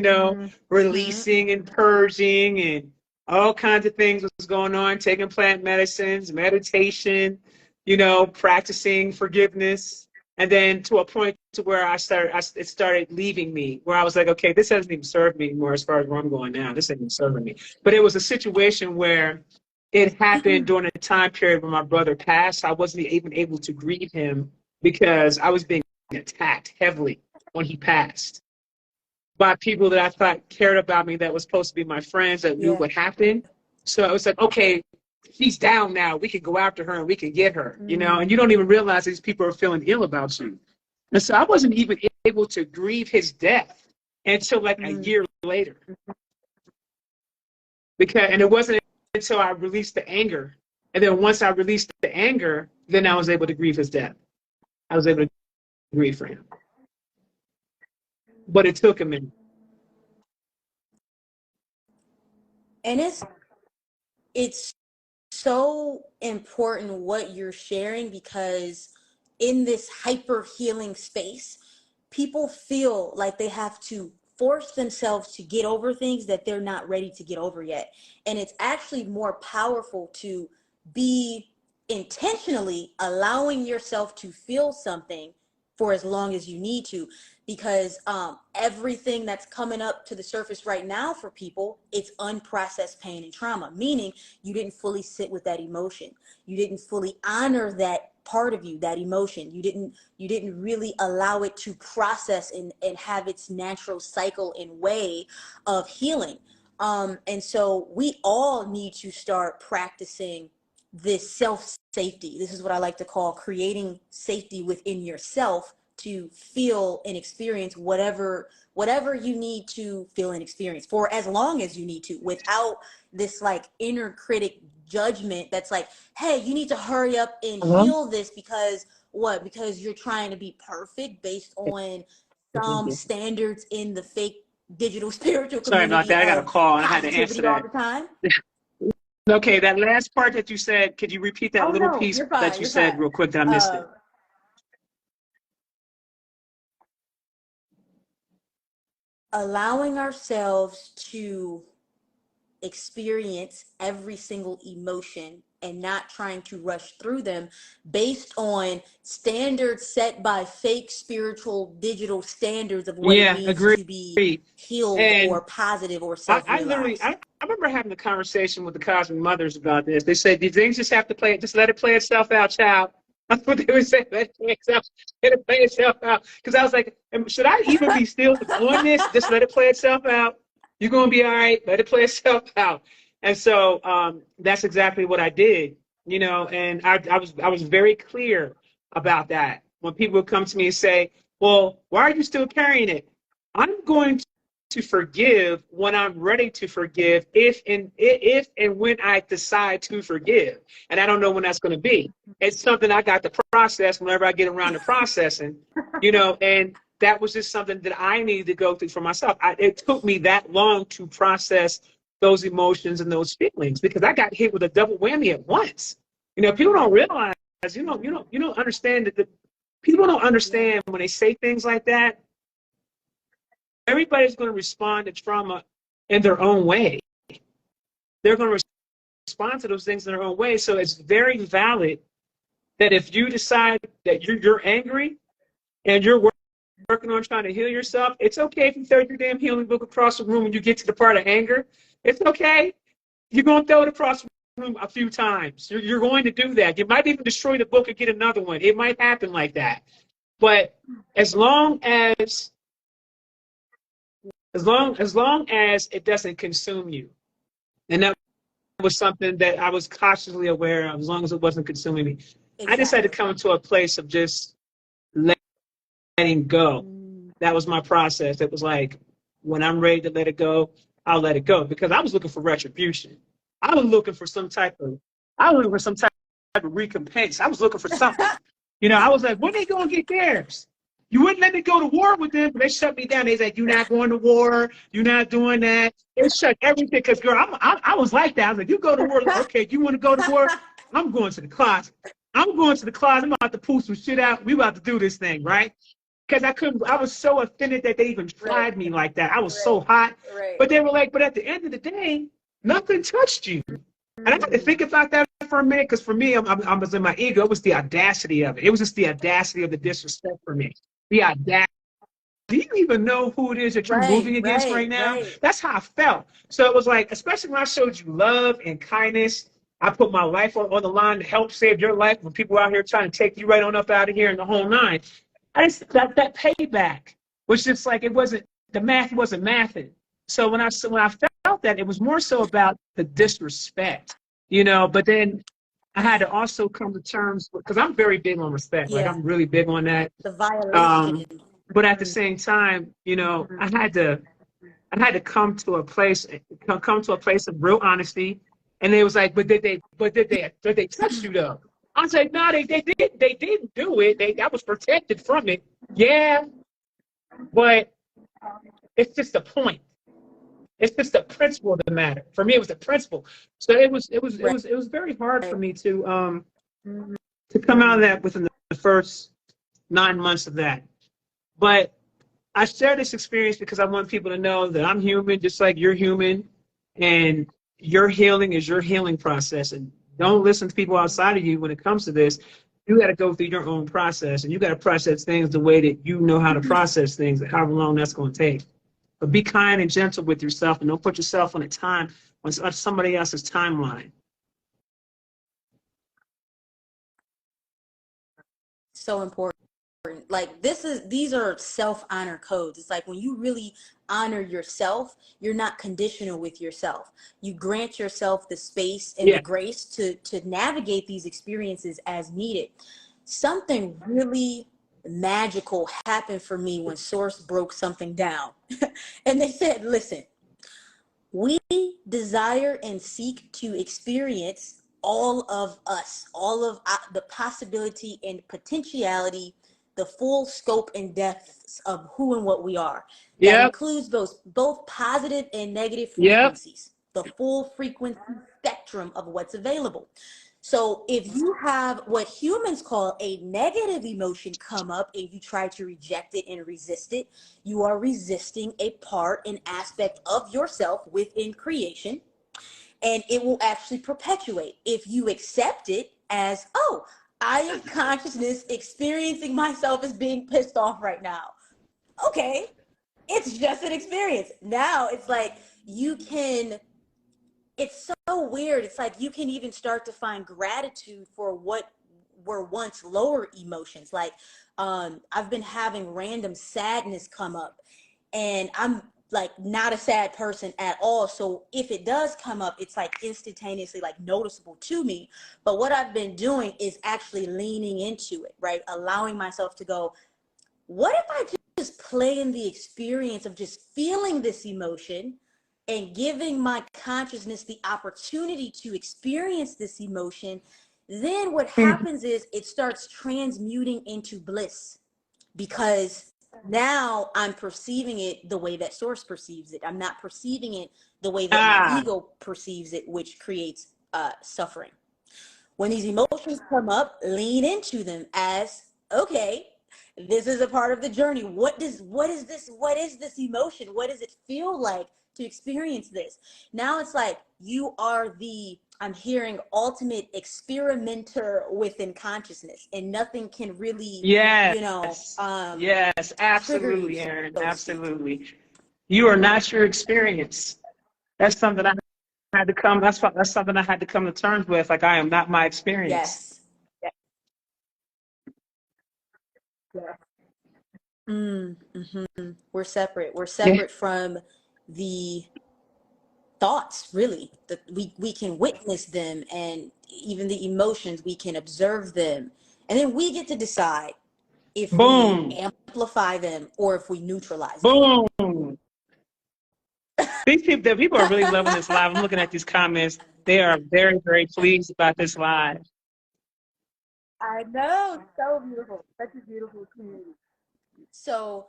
releasing and purging and all kinds of things was going on, taking plant medicines, meditation, practicing forgiveness. And then to a point to where it started leaving me, where I was like, okay, this doesn't even serve me anymore as far as where I'm going now. This isn't serving me. But it was a situation where it happened during a time period when my brother passed. I wasn't even able to grieve him because I was being attacked heavily when he passed by people that I thought cared about me, that was supposed to be my friends, that knew what happened. So I was like, okay, she's down now. We can go after her and we can get her, and you don't even realize these people are feeling ill about you. And so I wasn't even able to grieve his death until like a year later. And it wasn't until I released the anger. And then once I released the anger, then I was able to grieve his death. I was able to grieve for him. But it took a minute. And it's so important what you're sharing, because in this hyper healing space, people feel like they have to force themselves to get over things that they're not ready to get over yet. And it's actually more powerful to be intentionally allowing yourself to feel something for as long as you need to, because everything that's coming up to the surface right now for people, it's unprocessed pain and trauma, meaning you didn't fully sit with that emotion. You didn't fully honor that part of you, that emotion. You didn't really allow it to process and have its natural cycle and way of healing. And so we all need to start practicing this self-safety. This is what I like to call creating safety within yourself to feel and experience whatever you need to feel and experience for as long as you need to, without this like inner critic judgment that's like, hey, you need to hurry up and heal this because you're trying to be perfect based on some standards in the fake digital spiritual community. Sorry about that. I got a call. I had to answer that all the time. Okay, that last part that you said, could you repeat that piece that you said real quick that I missed it? Allowing ourselves to experience every single emotion and not trying to rush through them based on standards set by fake spiritual digital standards of what it means to be healed or positive or self-realized. I remember having a conversation with the Cosmic Mothers about this. They said, these things just have to just let it play itself out, child. That's what they would say. Let it play itself out. Because I was like, should I even be still doing this? Just let it play itself out. You're going to be all right. Let it play itself out. And so that's exactly what I did, and I was very clear about that. When people would come to me and say, well, why are you still carrying it? I'm going to forgive when I'm ready to forgive, if and when I decide to forgive. And I don't know when that's going to be. It's something I got to process whenever I get around to processing, and that was just something that I needed to go through for myself. It took me that long to process those emotions and those feelings, because I got hit with a double whammy at once. People don't realize, you don't understand that people don't understand when they say things like that. Everybody's going to respond to trauma in their own way. They're going to respond to those things in their own way. So it's very valid that if you decide that you're angry and you're working on trying to heal yourself, it's okay if you throw your damn healing book across the room when you get to the part of anger. It's okay. You're going to throw it across the room a few times. You're going to do that. You might even destroy the book and get another one. It might happen like that. But as long as it doesn't consume you, and that was something that I was cautiously aware of, as long as it wasn't consuming me. Exactly. I just had to come to a place of just letting go. That was my process. It was like, when I'm ready to let it go, I'll let it go, because I was looking for retribution. I was looking for some type of recompense. I was looking for something. I was like, when they going to get theirs? You wouldn't let me go to war with them, but they shut me down. They said, you're not going to war. You're not doing that. They shut everything, because, girl, I was like that. I was like, you go to war. Okay, you want to go to war? I'm going to the closet. I'm about to pull some shit out. We about to do this thing, right? because I was so offended that they even tried me like that. I was so hot. But they were like, but at the end of the day, nothing touched you. And I had to think about that for a minute, because for me, I was in my ego. It was the audacity of it. It was just the audacity of the disrespect for me. The audacity. Do you even know who it is that you're moving against right now? That's how I felt. So it was like, especially when I showed you love and kindness, I put my life on the line to help save your life when people out here trying to take you right on up out of here in the whole nine. I just that payback was just like, it wasn't, the math wasn't mathing. So when I felt that, it was more so about the disrespect, But then I had to also come to terms because I'm very big on respect. Like, I'm really big on that. The violation. But at the same time, I had to come to a place of real honesty. And they was like, did they touch you though? I was like, no, they didn't do it. I was protected from it. Yeah, but it's just the point. It's just the principle of the matter. For me, it was the principle. So it was very hard for me to come out of that within the first 9 months of that. But I share this experience because I want people to know that I'm human, just like you're human, and your healing is your healing process. And don't listen to people outside of you when it comes to this. You got to go through your own process, and you got to process things the way that you know how to process things, and however long that's going to take. But be kind and gentle with yourself, and don't put yourself on somebody else's timeline. So important. Like, these are self-honor codes. It's like when you really honor yourself, you're not conditional with yourself. You grant yourself the space and the grace to navigate these experiences as needed. Something really magical happened for me when Source broke something down. And they said, listen, we desire and seek to experience all of us, all of the possibility and potentiality, the full scope and depths of who and what we are. That includes both positive and negative frequencies, the full frequency spectrum of what's available. So if you have what humans call a negative emotion come up and you try to reject it and resist it, you are resisting a part, an aspect of yourself within creation, and it will actually perpetuate. If you accept it as, oh, I am consciousness experiencing myself as being pissed off right now. Okay, it's just an experience. Now it's like it's so weird. It's like you can even start to find gratitude for what were once lower emotions. Like, I've been having random sadness come up, and I'm like not a sad person at all. So if it does come up, it's like instantaneously like noticeable to me. But what I've been doing is actually leaning into it, right? Allowing myself to go, what if I just play in the experience of just feeling this emotion and giving my consciousness the opportunity to experience this emotion? Then what happens is it starts transmuting into bliss, because now I'm perceiving it the way that Source perceives it. I'm not perceiving it the way that my ego perceives it, which creates suffering. When these emotions come up, lean into them as, okay, this is a part of the journey. What is this emotion? What does it feel like to experience this? Now it's like you are I'm hearing ultimate experimenter within consciousness, and nothing can really, yes, absolutely, Erin, absolutely. You are not your experience. That's something I had to come. That's something I had to come to terms with. Like, I am not my experience. Yes. We're separate. We're separate from the thoughts, really. We can witness them, and even the emotions, we can observe them, and then we get to decide if we amplify them or if we neutralize them. Boom. These people are really loving this live. I'm looking at these comments. They are very, very pleased about this live. I know, so beautiful. Such a beautiful community. So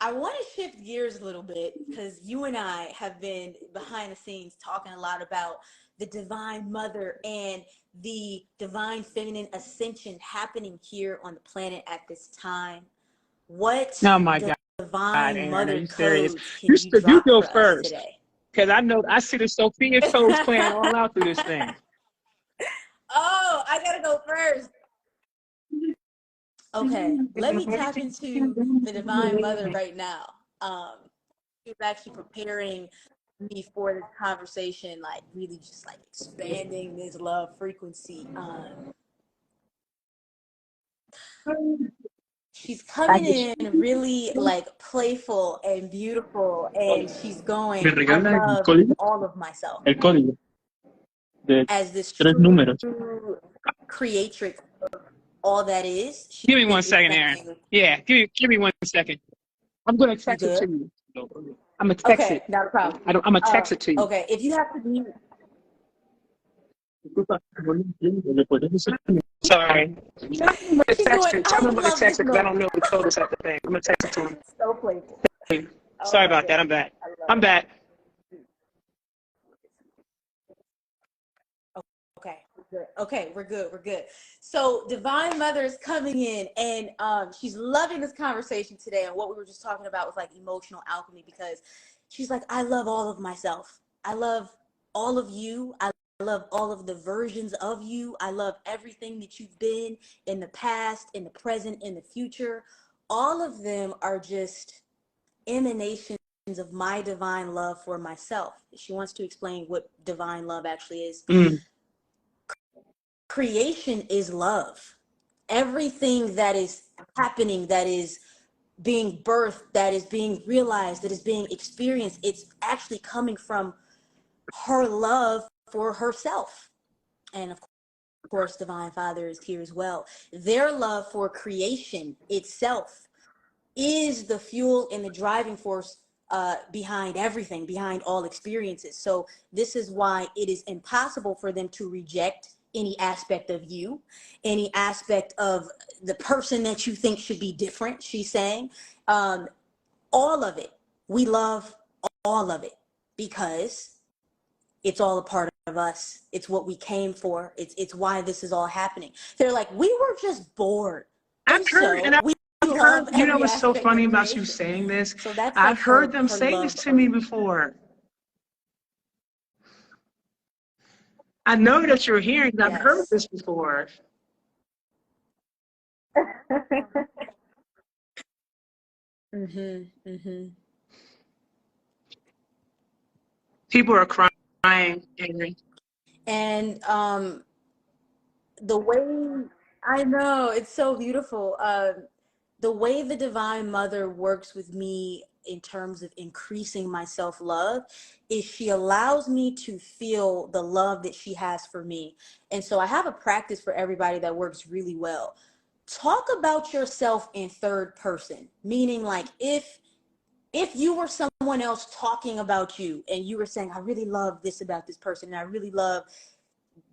I want to shift gears a little bit, because you and I have been behind the scenes talking a lot about the Divine Mother and the Divine Feminine Ascension happening here on the planet at this time. What Oh my God, divine Erin, are mother you serious? codes can you You drop go for us first, today? because I know I see the Sophia codes playing all out through this thing. Oh, I gotta go first. Okay, let me tap into the divine mother right now. She was actually preparing me for this conversation, like really just like expanding this love frequency. She's coming in really like playful and beautiful, and she's Me going, I regala el love código, all of myself el código de as this 3 números. true creatrix of all that is. She's Give me 1 second, basically Erin. saying, Yeah, give me 1 second. I'm gonna you text it good? to you. I'm gonna text Okay, it. not a problem. I'm gonna text it to you. Okay, if you have to be, Sorry. I'm gonna she's text going, it. Tell I me I'm gonna love text this it because I moment. don't know the code is at the thing. I'm gonna text it to him. So playful. Oh Sorry my about that. goodness. I'm back. I love I'm it. back. Okay, we're good. We're good. So Divine Mother is coming in, and she's loving this conversation today. And what we were just talking about was like emotional alchemy, because she's like, I love all of myself. I love all of you. I love all of the versions of you. I love everything that you've been in the past, in the present, in the future. All of them are just emanations of my divine love for myself. She wants to explain what divine love actually is. Mm. Creation is love. Everything that is happening, that is being birthed, that is being realized, that is being experienced, it's actually coming from her love for herself. And of course, Divine Father is here as well. Their love for creation itself is the fuel and the driving force behind everything, behind all experiences. So this is why it is impossible for them to reject any aspect of you, any aspect of the person that you think should be different. She's saying, all of it. We love all of it because it's all a part of us. It's what we came for. It's why this is all happening. They're like, we were just bored, I've and heard, and so we I've heard, love you know every what's so aspect funny of about you creation. saying this? So that's I've like heard them her say this love to of me before. I know that you're hearing, I've heard yes. this before. Mhm. Mhm. People are crying, Henry. And the way, I know it's so beautiful. The way the Divine Mother works with me in terms of increasing my self-love is she allows me to feel the love that she has for me. And so I have a practice for everybody that works really well. Talk about yourself in third person, meaning like if you were someone else talking about you and you were saying, I really love this about this person, and I really love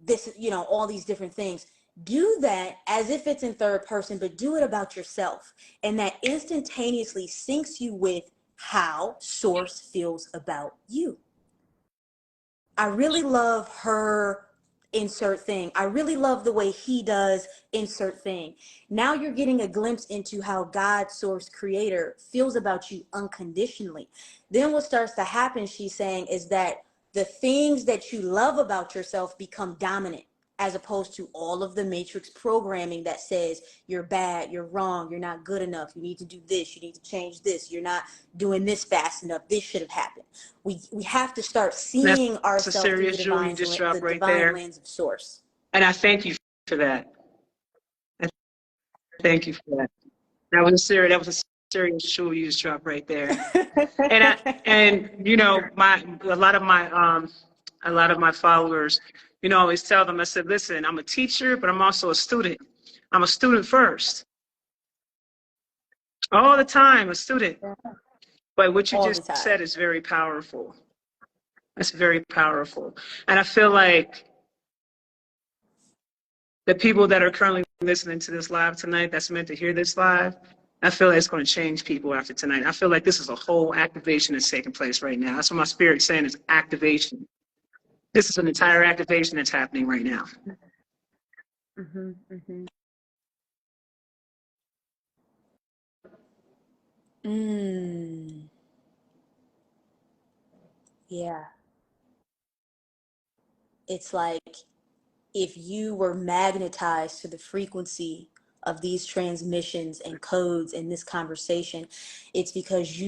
this, all these different things. Do that as if it's in third person, but do it about yourself. And that instantaneously syncs you with how Source feels about you. I really love her, insert thing. I really love the way he does, insert thing. Now you're getting a glimpse into how God, Source, Creator feels about you unconditionally. Then what starts to happen, she's saying, is that the things that you love about yourself become dominant, as opposed to all of the matrix programming that says you're bad, you're wrong, you're not good enough, you need to do this, you need to change this, you're not doing this fast enough, this should have happened. We have to start That's seeing a ourselves through serious jewel you just the dropped right divine there. lens of Source. And I thank you for that. I thank you for that. That was a serious jewel you just dropped right there. And a lot of my followers, I always tell them, I said, listen, I'm a teacher, but I'm also a student. I'm a student first. All the time, a student. But what you All just the time. said is very powerful. It's very powerful. And I feel like the people that are currently listening to this live tonight, that's meant to hear this live, I feel like it's going to change people after tonight. I feel like this is a whole activation that's taking place right now. That's what my spirit's saying is activation. This is an entire activation that's happening right now. Mm-hmm, mm-hmm. Mm, yeah. It's like if you were magnetized to the frequency of these transmissions and codes in this conversation, it's because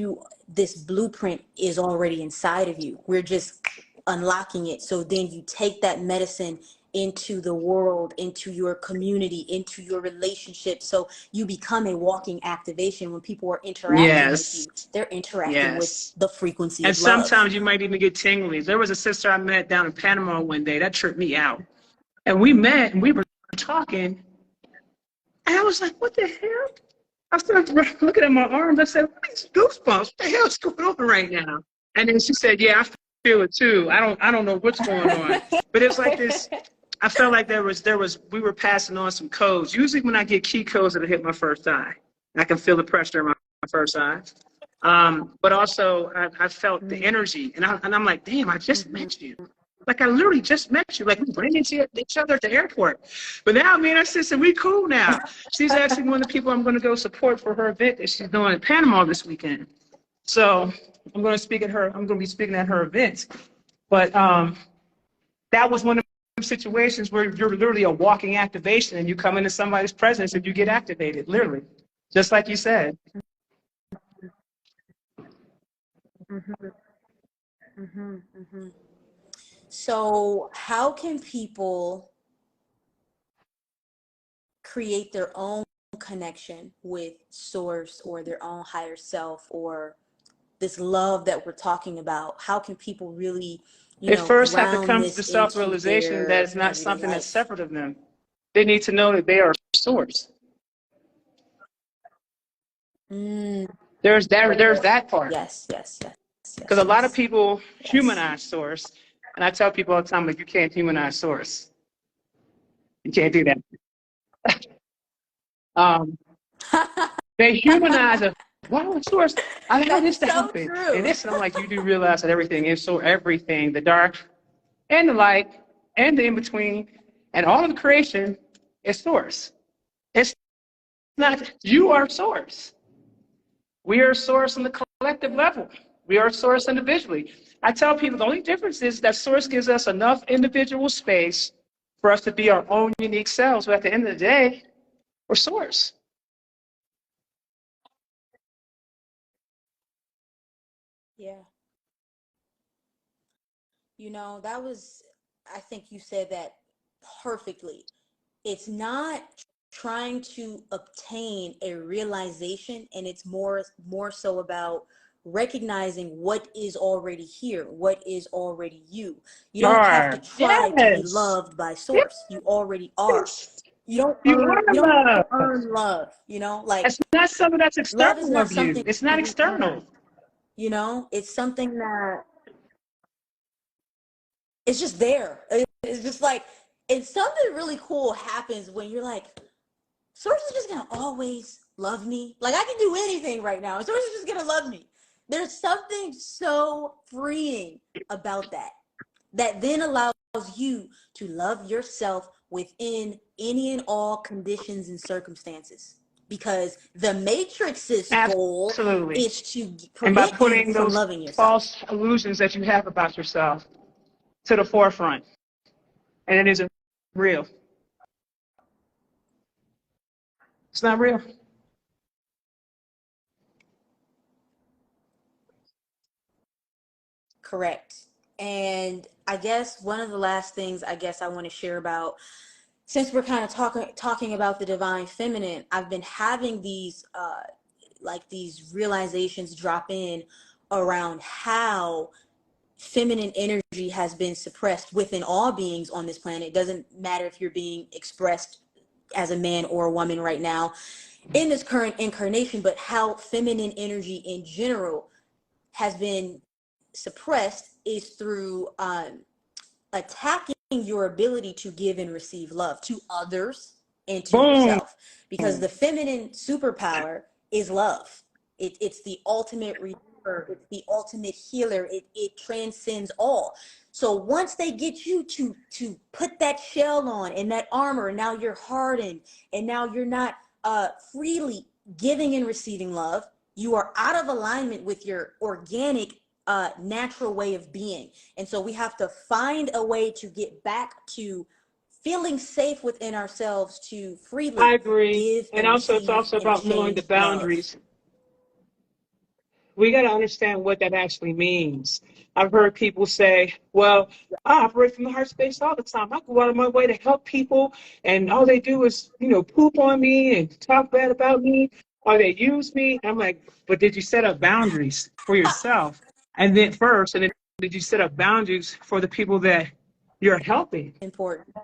this blueprint is already inside of you. We're just unlocking it. So then you take that medicine into the world, into your community, into your relationship. So you become a walking activation. When people are interacting with Yes. you, they're interacting with Yes. the frequency And of love. sometimes you might even get tingling. There was a sister I met down in Panama one day that tripped me out. And we met and we were talking. And I was like, what the hell? I started looking at my arms. I said, what is goosebumps? What the hell is going on right now? And then she said, yeah, I feel it too. I don't know what's going on. But it's like this. I felt like we were passing on some codes. Usually when I get key codes, it'll hit my first eye. I can feel the pressure in my first eye. But also I felt the energy, and I'm like, damn, I just Mhm. met you. Like I literally just met you. Like we ran into each other at the airport. But now me and her sister, we cool now. She's actually one of the people I'm going to go support for her event that she's doing in Panama this weekend. So I'm going to speak at her. I'm going to be speaking at her event. But that was one of the situations where you're literally a walking activation, and you come into somebody's presence and you get activated, literally, just like you said. Mhm. Mhm. Mhm. So, how can people create their own connection with source or their own higher self or this love that we're talking about? How can people really, They first have to ground come to this the into self-realization that their it's not everyday something that's life? separate of them. They need to know that they are source. Mm, There's that part. yes, yes, yes, Because yes, a lot of yes, people yes. humanize source, and I tell people all the time, like, you can't humanize source. You can't do that. Um, they humanize a wow, source. I allowed That's this to so happen, and true. this, and I'm like, you do realize that everything is so everything, the dark and the light and the in between, and all of the creation is source. It's not you are source. We are source on the collective level. We are source individually. I tell people the only difference is that source gives us enough individual space for us to be our own unique selves. But at the end of the day, we're source. Yeah. That was, I think you said that perfectly. It's not trying to obtain a realization, and it's more so about recognizing what is already here, what is already you. You don't have to Are. try to be Yes. loved by source. You already are. Yes. You don't You earn are you don't have to love. earn love, like It's not something that's love is external not of something you. It's not you earn, external. it's something that it's just there. It's just like, and something really cool happens when you're like, Source is just gonna always love me. Like I can do anything right now, and Source is just gonna love me. There's something so freeing about that, that then allows you to love yourself within any and all conditions and circumstances. Because the Matrix's goal Absolutely. is to And by prevent you putting from those loving yourself. false illusions that you have about yourself to the forefront, and it isn't real. It's not real. Correct. And I guess one of the last things I guess I want to share about, since we're kind of talking about the divine feminine, I've been having these like these realizations drop in around how feminine energy has been suppressed within all beings on this planet. It doesn't matter if you're being expressed as a man or a woman right now in this current incarnation, but how feminine energy in general has been suppressed is through attacking your ability to give and receive love to others and to Boom. yourself, because the feminine superpower is love. It's the ultimate redeemer, it's the ultimate healer, it transcends all. So once they get you to put that shell on and that armor, and now you're hardened, and now you're not freely giving and receiving love, you are out of alignment with your organic natural way of being. And so we have to find a way to get back to feeling safe within ourselves to I freely agree. give And and also, it's receive also and about knowing the exchange love. boundaries. We got to understand what that actually means. I've heard people say, well, I operate from the heart space all the time. I go out of my way to help people, and all they do is, poop on me and talk bad about me, or they use me. I'm like, but did you set up boundaries for yourself? And then first, and then did you set up boundaries for the people that you're helping? Important.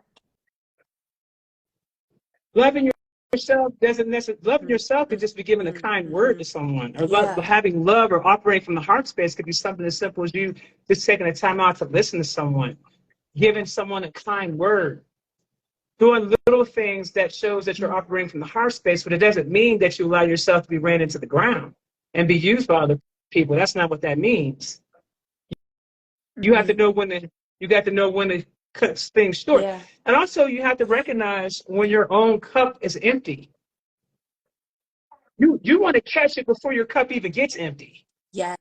Loving yourself doesn't necessarily, loving yourself could just be giving a kind word to someone, or Yeah. having love or operating from the heart space could be something as simple as you just taking the time out to listen to someone, giving someone a kind word, doing little things that shows that you're operating from the heart space, but it doesn't mean that you allow yourself to be ran into the ground and be used by other people. That's not what that means. You have to know when to, you got to know when to cut things short. Yeah. And also you have to recognize when your own cup is empty. You want to catch it before your cup even gets empty. Yes.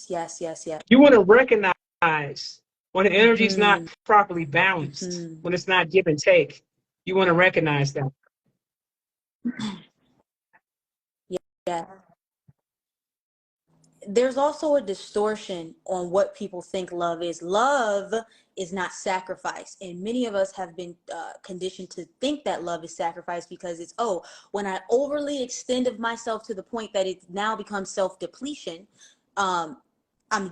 Yes. Yes. Yes. You want to recognize when the energy is not properly balanced, when it's not give and take. You want to recognize that. Yeah. There's also a distortion on what people think love is. Love is not sacrifice. And many of us have been conditioned to think that love is sacrifice because it's, oh, when I overly extend of myself to the point that it now becomes self-depletion, I'm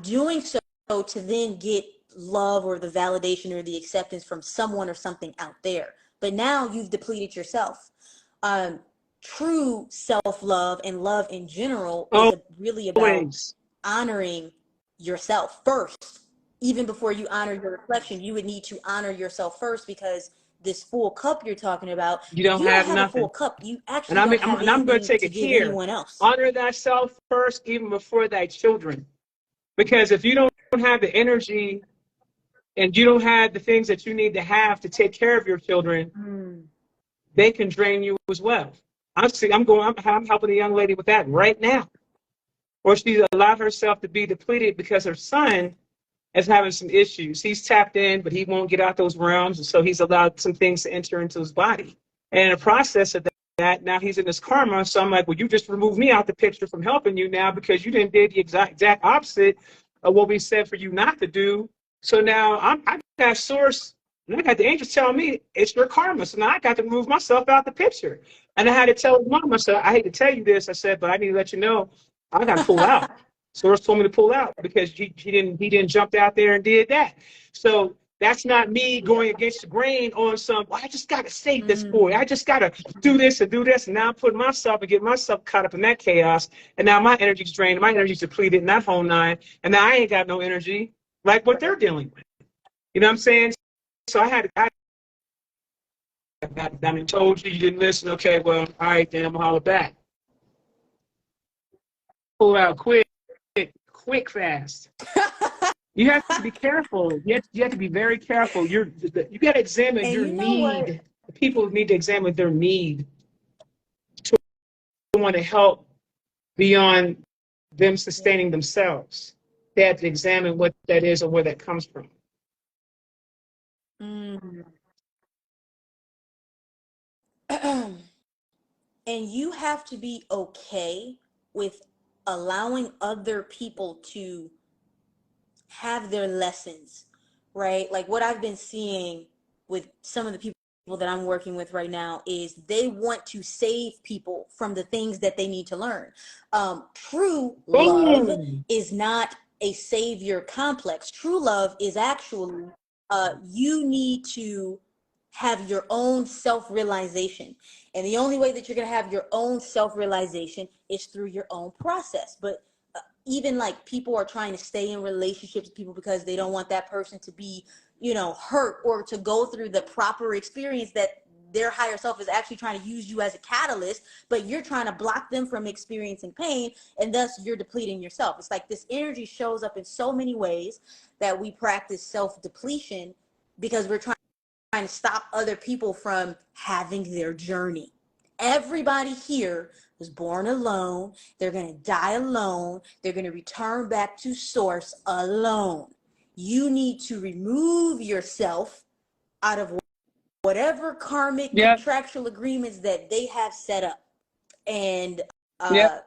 doing so to then get love or the validation or the acceptance from someone or something out there. But now you've depleted yourself. True self-love and love in general is really about Always. honoring yourself first. Even before you honor your reflection, you would need to honor yourself first, because this full cup you're talking about, You if don't you don't have have a full nothing. cup, you And actually I mean, don't have I'm going to anything take to it give here. anyone else. Honor thyself first, even before thy children. Because if you don't have the energy and you don't have the things that you need to have to take care of your children, they can drain you as well. I'm helping a young lady with that right now, where she allowed herself to be depleted because her son is having some issues. He's tapped in, but he won't get out those realms, and so he's allowed some things to enter into his body. And in the process of that, now he's in this karma. So I'm like, well, you just removed me out the picture from helping you now because you didn't do the exact opposite of what we said for you not to do. So now I got source, and I got the angels telling me it's your karma. So now I got to move myself out the picture. And I had to tell his mom, I said, I hate to tell you this. I said, but I need to let you know I got to pull out. Source told me to pull out because he didn't jump out there and did that. So that's not me going against the grain on some, well, I just got to save this boy. I just got to do this and do this. And now I'm putting myself and getting myself caught up in that chaos. And now my energy's drained, my energy's depleted in that whole nine. And now I ain't got no energy like what they're dealing with. You know what I'm saying? So I mean, told you, you didn't listen. Okay, well, all right, then I'm going to holler back. Pull out quick, fast. You have to be careful. You have to be very careful. You got to examine And your you know what? need. The people need to examine their need to want to help beyond them sustaining themselves. They have to examine what that is or where that comes from. And you have to be okay with allowing other people to have their lessons, right? Like what I've been seeing with some of the people that I'm working with right now is they want to save people from the things that they need to learn. True love Boom. is not a savior complex. True love is actually you need to have your own self-realization. And the only way that you're going to have your own self-realization is through your own process. But even like people are trying to stay in relationships with people because they don't want that person to be, hurt or to go through the proper experience that their higher self is actually trying to use you as a catalyst, but you're trying to block them from experiencing pain, and thus you're depleting yourself. It's like this energy shows up in so many ways that we practice self-depletion because we're trying to stop other people from having their journey. Everybody here was born alone. They're going to die alone. They're going to return back to source alone. You need to remove yourself out of whatever karmic Yep. contractual agreements that they have set up, and Yep.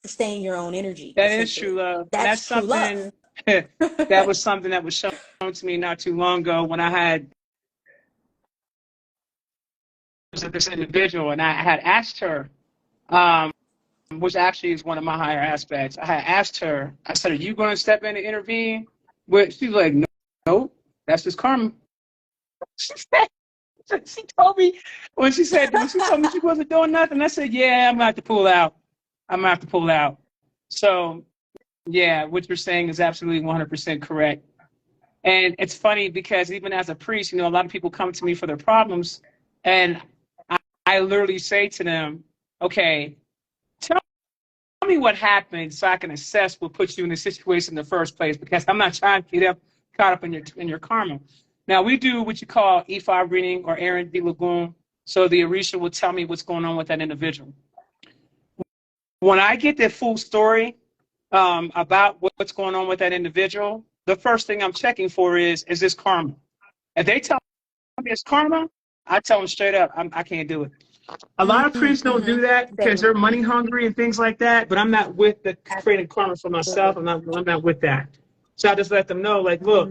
sustain your own energy, That is true essentially. love. And That's that's true love. something that was something that was shown to me not too long ago when I had this individual and I had asked her, which actually is one of my higher aspects. I had asked her, I said, are you going to step in and intervene? But she's like, no, no, that's just karma. She said, she told me when she told me she wasn't doing nothing, I said, yeah, I'm going to have to pull out. I'm going to have to pull out. So, yeah, what you're saying is absolutely 100% correct. And it's funny because even as a priest, a lot of people come to me for their problems. And I literally say to them, okay, tell me what happened so I can assess what put you in the situation in the first place, because I'm not trying to get caught up in your karma. Now, we do what you call E5 reading or Erin Lyons. So the Orisha will tell me what's going on with that individual. When I get the full story about what's going on with that individual, the first thing I'm checking for is this karma? If they tell me it's karma, I tell them straight up, I can't do it. A lot of priests don't do that because they're money hungry and things like that, but I'm not with the creating karma for myself. I'm not with that. So I just let them know, like, look,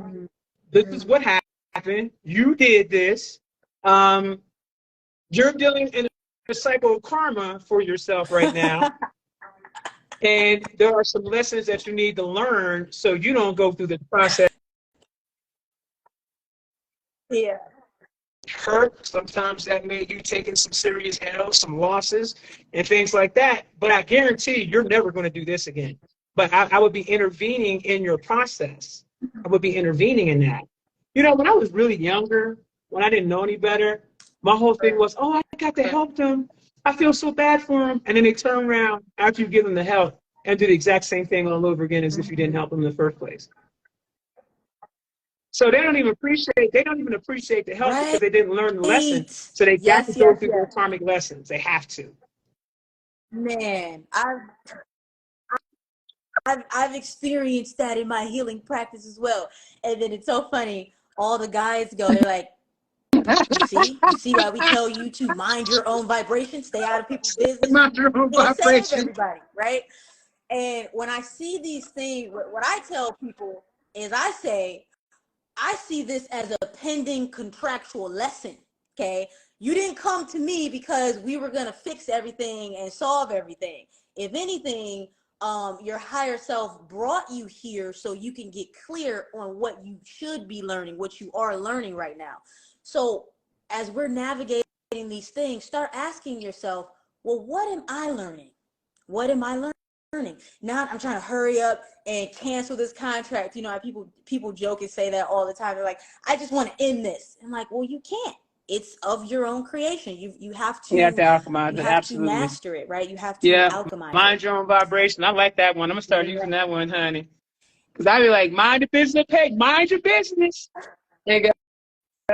this is what happened. You did this. You're dealing in a cycle of karma for yourself right now. And there are some lessons that you need to learn so you don't go through the process. Yeah. Hurt. Sometimes that made you taking some serious L's, some losses, and things like that. But I guarantee you're never going to do this again. But I would be intervening in your process. I would be intervening in that. When I was really younger, when I didn't know any better, my whole thing was, oh, I got to help them. I feel so bad for them. And then they turn around after you give them the help and do the exact same thing all over again as if you didn't help them in the first place. So they don't even appreciate the help because they didn't learn the lesson. So they got to go through their karmic lessons. They have to. Man, I've experienced that in my healing practice as well. And then it's so funny. All the guys go, they're like, you see why we tell you to mind your own vibration, stay out of people's business. Mind your own vibration. Save everybody, right? And when I see these things, what I tell people is I see this as a pending contractual lesson, okay? You didn't come to me because we were going to fix everything and solve everything. If anything, your higher self brought you here so you can get clear on what you should be learning, what you are learning right now. So as we're navigating these things, start asking yourself, well, what am I learning? What am I learning? Not I'm trying to hurry up and cancel this contract. People joke and say that all the time. They're like, I just want to end this. I'm like, well, you can't. It's of your own creation. You have to alchemize it. Absolutely. to master it, right? You have to alchemize mind your own vibration. I like that one. I'm gonna start using that one, honey. Because I be like, mind your business, pig. Mind your business. Ain't got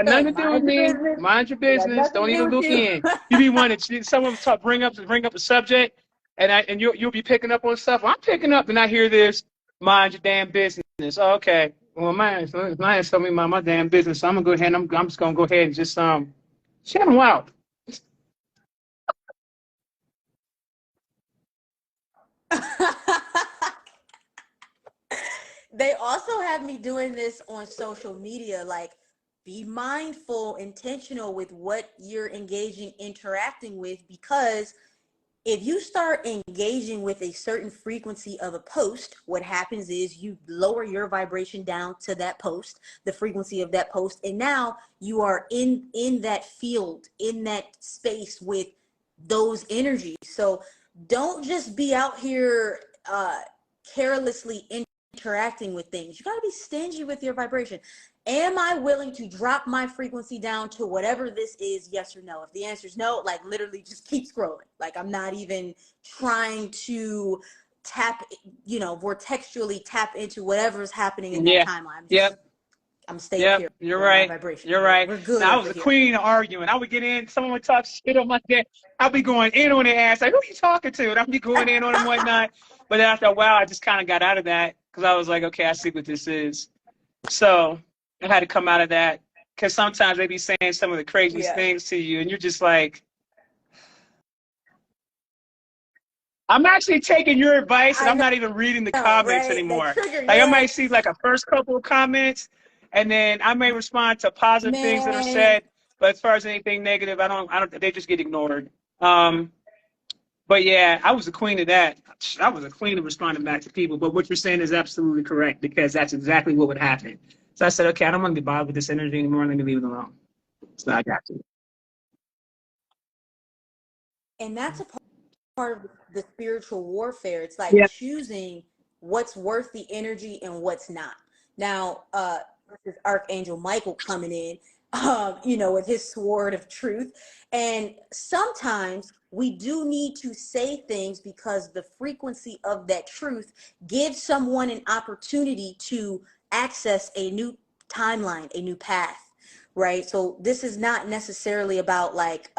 nothing to do with me. Mind your business. Don't even look in. You be wanting someone bring up a subject, and you'll be picking up on stuff. Well, I'm picking up, and I hear this. Mind your damn business. Oh, okay. Well, mine told me mind my damn business. So I'm gonna go ahead. I'm just gonna go ahead and just shout them out. They also have me doing this on social media, like be mindful, intentional with what you're engaging, interacting with, because if you start engaging with a certain frequency of a post, what happens is you lower your vibration down to that post, the frequency of that post, and now you are in that field, in that space with those energies. So don't just be out here carelessly interacting with things. You got to be stingy with your vibration. Am I willing to drop my frequency down to whatever this is, yes or no? If the answer is no, like literally just keep scrolling. Like I'm not even trying to vortexually tap into whatever is happening in that timeline. I'm staying Yep, pure you're in my right. vibration. You're right. We're good Now, I was over a here. queen of arguing. I would get in, someone would talk shit on my dad. I'll be going in on their ass, like, who are you talking to? And I'll be going in on them, whatnot. But then after a while, I just kind of got out of that because I was like, okay, I see what this is. So I had to come out of that because sometimes they be saying some of the craziest Yeah. things to you, and you're just like, I'm actually taking your advice, and I I'm not even reading the know, comments right? That anymore. trigger, Like I yeah. might see like a first couple of comments, and then I may respond to positive things that are Man, said. But as far as anything negative, I don't. They just get ignored. Um, but yeah, I was the queen of that. I was a queen of responding back to people. But what you're saying is absolutely correct because that's exactly what would happen. So I said, okay, I don't want to be bothered with this energy anymore. Let me leave it alone. So I got to. and that's a part of the spiritual warfare. It's like Yeah. choosing what's worth the energy and what's not. Now, this is Archangel Michael coming in, with his sword of truth. And sometimes we do need to say things because the frequency of that truth gives someone an opportunity to access a new timeline, a new path, right? So this is not necessarily about like,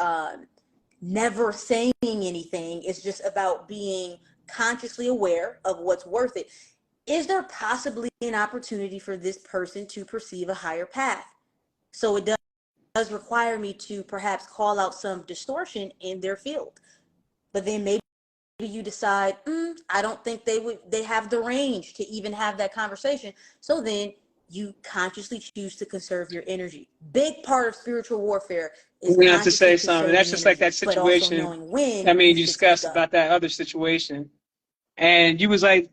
never saying anything. It's just about being consciously aware of what's worth it. Is there possibly an opportunity for this person to perceive a higher path? So it does require me to perhaps call out some distortion in their field. But then maybe you decide, I don't think they have the range to even have that conversation. So then you consciously choose to conserve your energy. Big part of spiritual warfare is We have to consciously say something. That's conserving just like energy, that but also situation. knowing when I mean, it's you to speak discussed up. about that other situation. And you was like,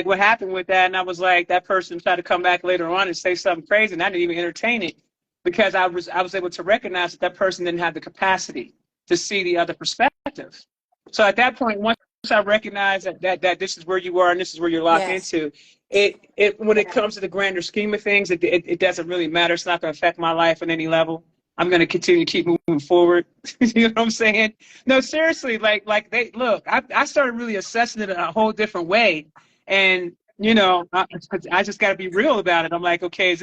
what happened with that? And I was like, that person tried to come back later on and say something crazy, and I didn't even entertain it because I was able to recognize that that person didn't have the capacity to see the other perspective. So at that point, once I recognized that this is where you are and this is where you're locked Yes. into, it when it comes to the grander scheme of things, it doesn't really matter. It's not going to affect my life on any level. I'm going to continue to keep moving forward. You know what I'm saying? No, seriously, like they look. I started really assessing it in a whole different way, and I just got to be real about it. I'm like, okay,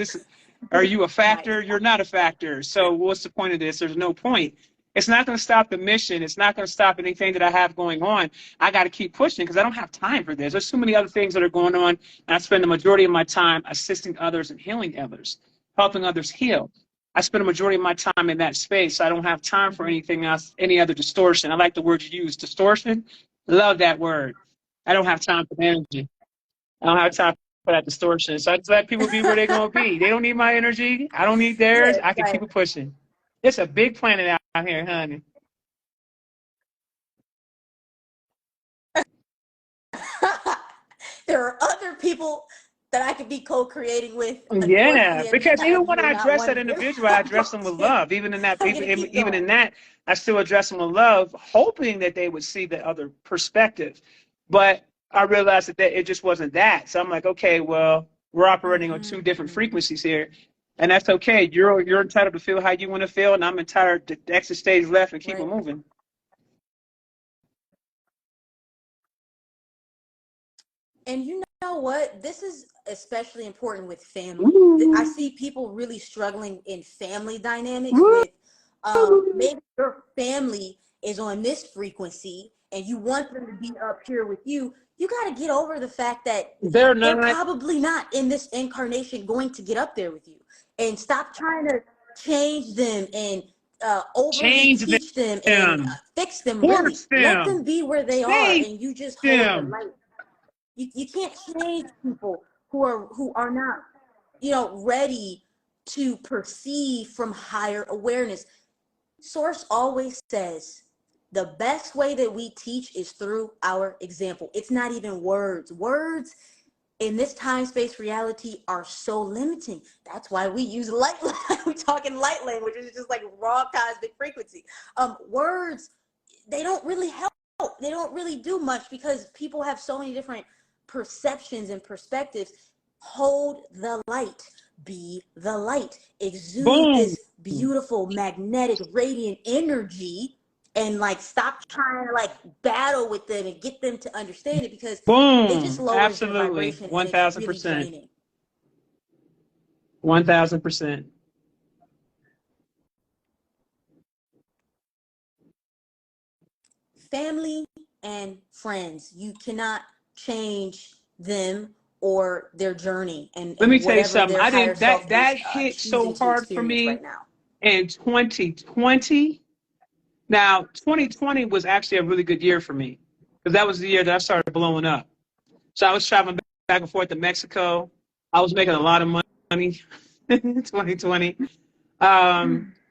are you a Nice. factor? You're not a factor. So what's the point of this? There's no point. It's not going to stop the mission. It's not going to stop anything that I have going on. I got to keep pushing because I don't have time for this. There's so many other things that are going on, and I spend the majority of my time assisting others and healing others, helping others heal. I spend a majority of my time in that space. So I don't have time for anything else, any other distortion. I like the word you use, distortion. Love that word. I don't have time for the energy. I don't have time for that distortion. So I just let people be where they're going to be. They don't need my energy. I don't need theirs. Yes, I can keep right. it pushing. It's a big planet out here, honey. There are other people that I could be co-creating with. Yeah, Unfortunately, at this because even time, when you're I not address one that of them. individual, I address them with love. Even in that, I'm even gonna keep even going. in that, I still address them with love, hoping that they would see the other perspective. But I realized that it just wasn't that. So I'm like, okay, well, we're operating on two different Mm-hmm. frequencies here, and that's okay. You're entitled to feel how you want to feel, and I'm entitled to exit stage left and keep it Right. moving. And you know what? This is especially important with family. I Ooh, see people really struggling in family dynamics woo. with maybe your family is on this frequency and you want them to be up here with you. You got to get over the fact that They're they're not probably not in this incarnation going to get up there with you. And stop trying to change them and overly change teach them and them, fix them, really. force Let them, them be where they are save and you just hold the them. light. You can't change people who are not ready to perceive from higher awareness. Source always says the best way that we teach is through our example. It's not even words in this time space reality are so limiting. That's why we use light. We talk in light language, which is just like raw cosmic frequency. Words, they don't really help. They don't really do much because people have so many different perceptions and perspectives. Hold the light. Be the light. Exude Boom, this beautiful, magnetic, radiant energy, and like stop trying to like battle with them and get them to understand it, because it just boom. lowers their Absolutely, vibration and it's really 1000%. draining. 1000%. Family and friends, you cannot change them or their journey Let me and tell you whatever something. their I higher didn't self is that hit so choosing to hard for experience me right now. in 2020. Now, 2020 was actually a really good year for me because that was the year that I started blowing up. So I was traveling back and forth to Mexico. I was making a lot of money in 2020.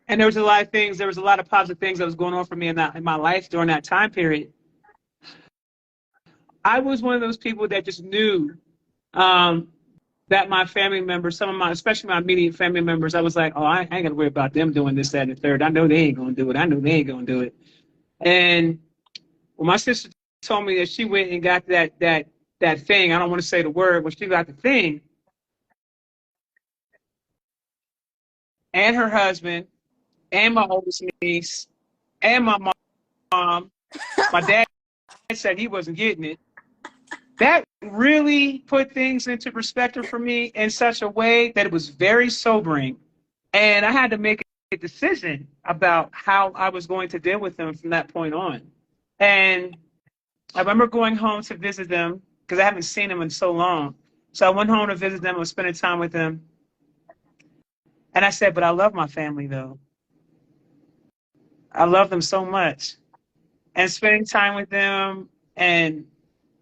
And there was a lot of things, there was a lot of positive things that was going on for me in my life during that time period. I was one of those people that just knew um, that my family members, some of my, especially my immediate family members, I was like, oh, I ain't got to worry about them doing this, that, and the third. I know they ain't going to do it. I know they ain't going to do it. And when my sister told me that she went and got that thing, I don't want to say the word, but she got the thing, and her husband, and my oldest niece, and my mom, my dad said he wasn't getting it. That really put things into perspective for me in such a way that it was very sobering. And I had to make a decision about how I was going to deal with them from that point on. And I remember going home to visit them because I haven't seen them in so long. So I went home to visit them and was spending time with them. And I said, but I love my family though. I love them so much. And spending time with them and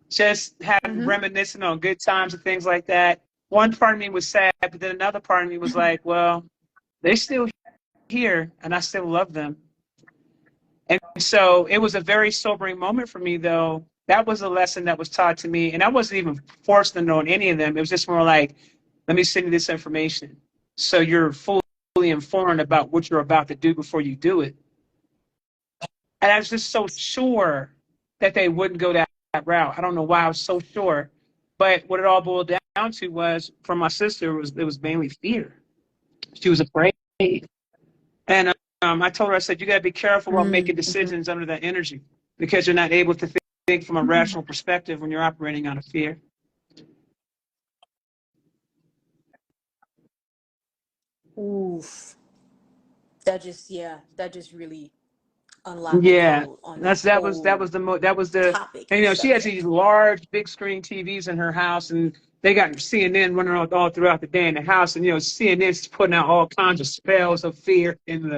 just having Mm-hmm. reminiscing on good times and things like that. One part of me was sad, but then another part of me was like, well, they're still here and I still love them. And so it was a very sobering moment for me, though. That was a lesson that was taught to me. And I wasn't even forced to know any of them. It was just more like, let me send you this information. So you're fully informed about what you're about to do before you do it. And I was just so sure that they wouldn't go that route. I don't know why I was so sure. But what it all boiled down to was, from my sister, it was mainly fear. She was afraid. And I told her, I said, you got to be careful while making Mm-hmm. decisions under that energy because you're not able to think from a rational perspective when you're operating out of fear. Oof. That just really unlocked the Yeah, code on that that whole was that was the, topic and and she has these subject. large big screen TVs in her house, and they got CNN running all throughout the day in the house, and CNN's putting out all kinds of spells of fear in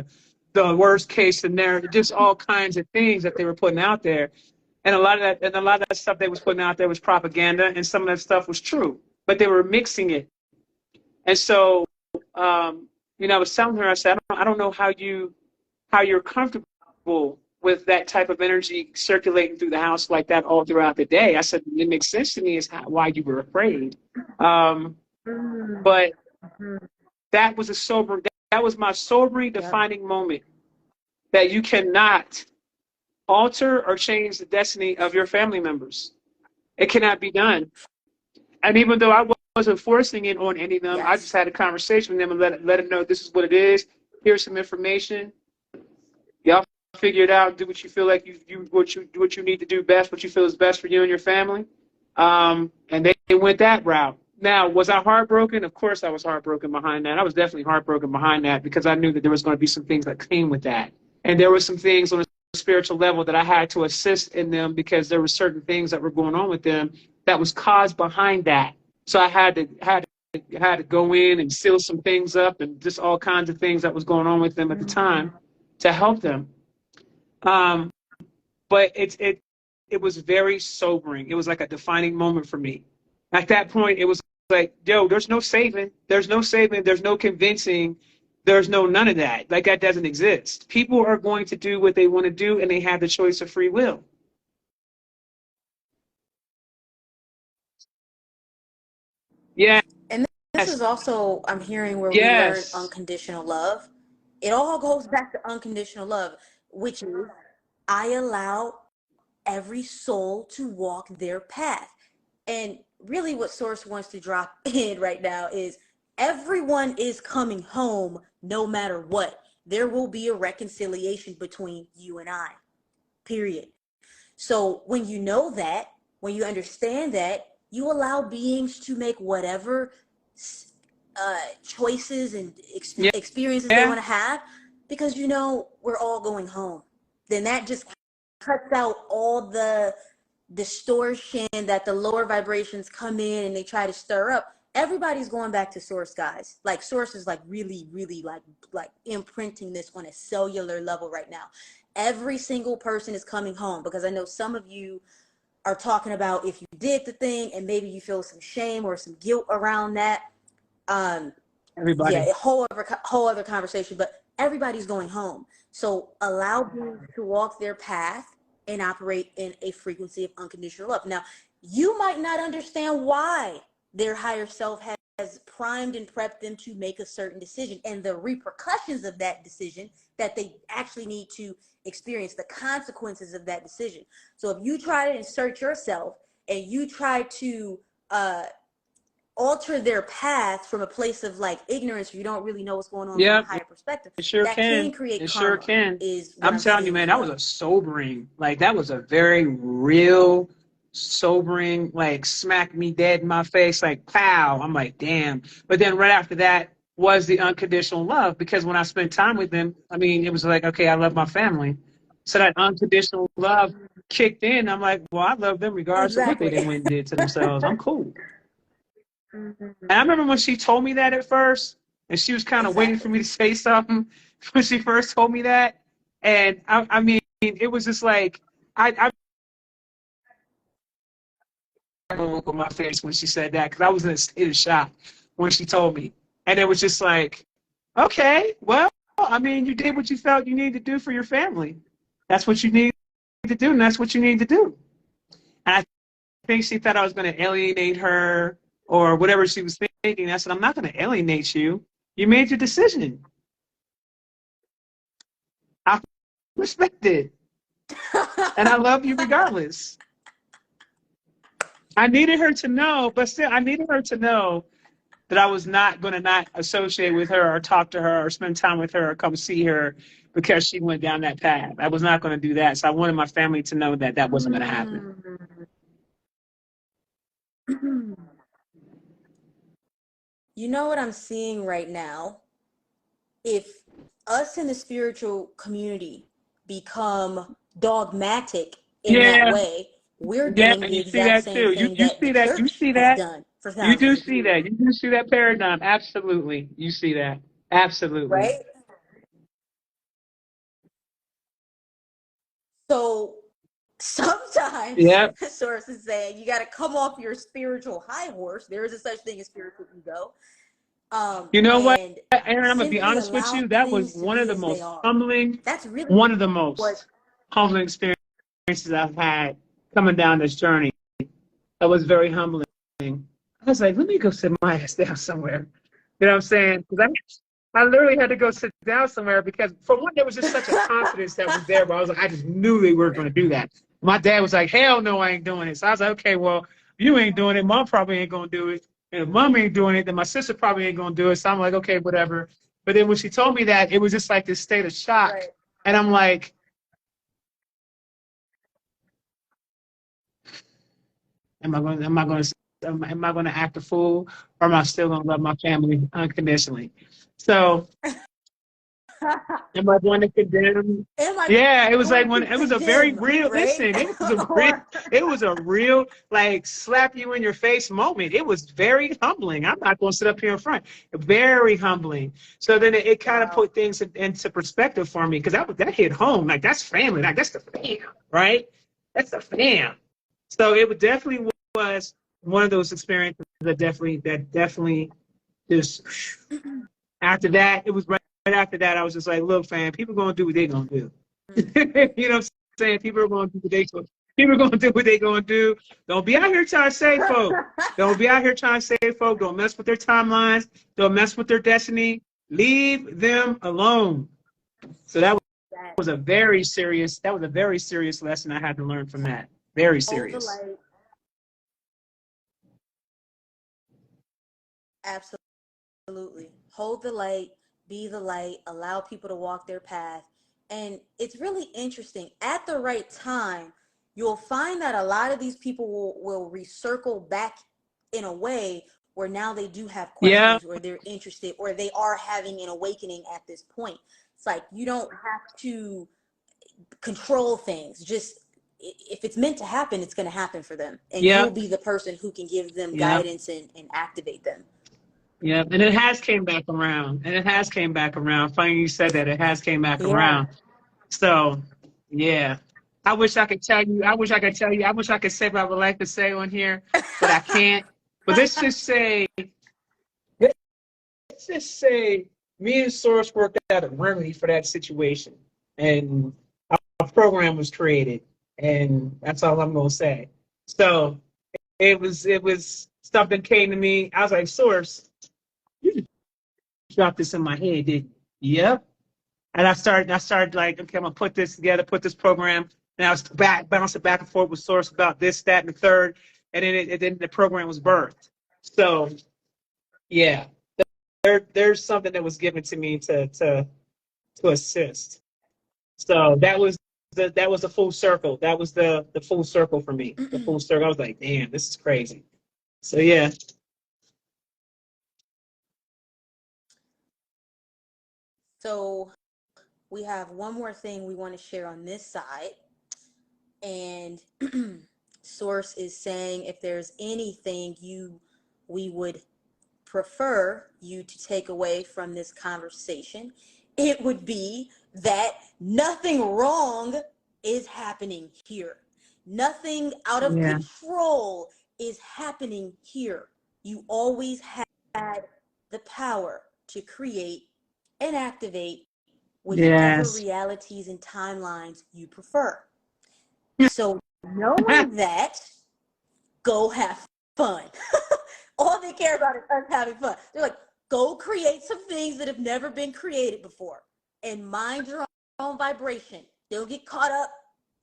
the worst case scenario, just all kinds of things that they were putting out there. And a lot of that stuff they was putting out there was propaganda, and some of that stuff was true, but they were mixing it. And so, I was telling her, I said, I don't know how you're comfortable with that type of energy circulating through the house like that all throughout the day. I said, it makes sense to me is why you were afraid. Um, but that was that was my sobering, Yep. defining moment that you cannot alter or change the destiny of your family members. It cannot be done. And even though I wasn't forcing it on any of them, I just Yes. had a conversation with them and let them know this is what it is. Here's some information. Y'all figure it out. Do what you feel like what you need to do best. What you feel is best for you and your family. And they went that route. Now, was I heartbroken? Of course, I was heartbroken behind that. I was definitely heartbroken behind that because I knew that there was going to be some things that came with that, and there were some things on a spiritual level that I had to assist in them because there were certain things that were going on with them that was caused behind that. So I had to go in and seal some things up and just all kinds of things that was going on with them at the time to help them. Um, but it was very sobering. It was like a defining moment for me. At that point, it was like, yo, there's no saving. There's no saving. There's no convincing. There's no none of that. Like that doesn't exist. People are going to do what they want to do, and they have the choice of free will. Yes, And this is also, I'm hearing, where we learn yes. unconditional love. It all goes back to unconditional love, which is I allow every soul to walk their path. And really, what Source wants to drop in right now is everyone is coming home no matter what. There will be a reconciliation between you and I, period. So when you know that, when you understand that, you allow beings to make whatever choices and Yeah. experiences they Yeah. want to have, because you know we're all going home. Then that just cuts out all the distortion that the lower vibrations come in and they try to stir up. Everybody's going back to source, guys. Like source is like really, really like imprinting this on a cellular level right now. Every single person is coming home, because I know some of you are talking about if you did the thing and maybe you feel some shame or some guilt around that. Um, yeah, Everybody. a whole other conversation. But everybody's going home, so allow them to walk their path and operate in a frequency of unconditional love. Now, you might not understand why their higher self has primed and prepped them to make a certain decision and the repercussions of that decision that they actually need to experience, the consequences of that decision. So if you try to insert yourself and you try to alter their path from a place of like ignorance, where you don't really know what's going on from a Yep. higher perspective, It sure that can can. create It sure karma, can. is what I'm I'm telling you, seeing man, as that was well. a sobering, like that was a very real, sobering, like smacked me dead in my face, like pow. I'm like, damn. But then right after that was the unconditional love, because when I spent time with them, I mean, it was like, okay, I love my family. So that unconditional love kicked in. I'm like, well, I love them regardless of what they Exactly. did went and did to themselves. I'm cool. And I remember when she told me that at first, and she was kind of waiting for Exactly. me to say something when she first told me that. And I mean, it was just like, I look on my face when she said that, because I was in a state of shock when she told me. And it was just like, okay, well, I mean, you did what you felt you needed to do for your family. That's what you need to do, and that's what you need to do. And I think she thought I was going to alienate her or whatever she was thinking. I said, I'm not going to alienate you. You made your decision. I respect it. And I love you regardless. I needed her to know, but still, I needed her to know that I was not going to not associate with her or talk to her or spend time with her or come see her because she went down that path. I was not going to do that. So I wanted my family to know that that wasn't going to happen. You know what I'm seeing right now? If us in the spiritual community become dogmatic in that Yeah, way, we're yeah, doing and the you see exact that same too. thing You that the see that. You church see has that. done for You do thousands of see years, that. You do see that paradigm. Absolutely. You see that. Absolutely. right? So sometimes Yep. sources say you got to come off your spiritual high horse. There is a such thing as spiritual ego, You know what, and Aaron? I'm gonna be simply honest with allow you. That was things to be as they are. That's really one of the what. most humbling experiences I've had coming down this journey. That was very humbling. I was like, let me go sit my ass down somewhere. You know what I'm saying? Because I literally had to go sit down somewhere because, for one, there was just such a confidence that was there. Where I was like, I just knew they were going to do that. My dad was like, hell no, I ain't doing it. So I was like, okay, well, you ain't doing it. Mom probably ain't going to do it. And if mom ain't doing it, then my sister probably ain't going to do it. So I'm like, okay, whatever. But then when she told me that, it was just like this state of shock. Right. And I'm like, am I going to act a fool, or am I still going to love my family unconditionally? So am I going to condemn? Am I Yeah, it was like going when to it was a very condemn, real, right? listen, Or it was a real like slap you in your face moment. It was very humbling. I'm not going to sit up here in front. Very humbling. So then it kind of wow. put things into perspective for me, because that hit home. Like, that's family. Like, that's the fam, right? That's the fam. So it definitely was one of those experiences that definitely just, after that, it was right after that, I was just like, look, fam, people gonna do what they gonna do. You know what I'm saying? People are gonna do what they gonna People are gonna do what they gonna do. Don't be out here trying to save folk. Don't be out here trying to save folk. Don't mess with their timelines. Don't mess with their destiny. Leave them alone. So That was a very serious that was a very serious lesson I had to learn from that. Very hold the serious. light. Absolutely. Hold the light, be the light, allow people to walk their path. And it's really interesting. At the right time, you'll find that a lot of these people will recircle back in a way where now they do have Yeah. questions, or they're interested, or they are having an awakening at this point. It's like you don't have to control things. Just if it's meant to happen, it's going to happen for them. And Yeah. you'll be the person who can give them Yeah. guidance and activate them. Yeah. And it has came back around. And it has came back around. Funny you said that. It has came back Yeah. around. So, yeah. I wish I could tell you. I wish I could tell you. I wish I could say what I would like to say on here, but I can't. But let's just say me and Source worked out a remedy for that situation. And a program was created. And that's all I'm gonna say. So it was something came to me. I was like, Source, you just dropped this in my head, didn't you? Yep. And I started like, okay, I'm gonna put this together, put this program. And I was bouncing back and forth with Source about this, that, and the third. And then the program was birthed. So yeah, there's something that was given to me to assist. So that was the full circle. That was the full circle for me. The full circle. I was like, damn, this is crazy. So yeah. So we have one more thing we want to share on this side. And Source is saying if there's anything we would prefer you to take away from this conversation, it would be that nothing wrong is happening here. Nothing out of Yeah. control is happening here. You always had the power to create and activate whichever Yes. realities and timelines you prefer. So knowing that, go have fun. All they care about is us having fun. They're like, go create some things that have never been created before and mind your own vibration. Don't get caught up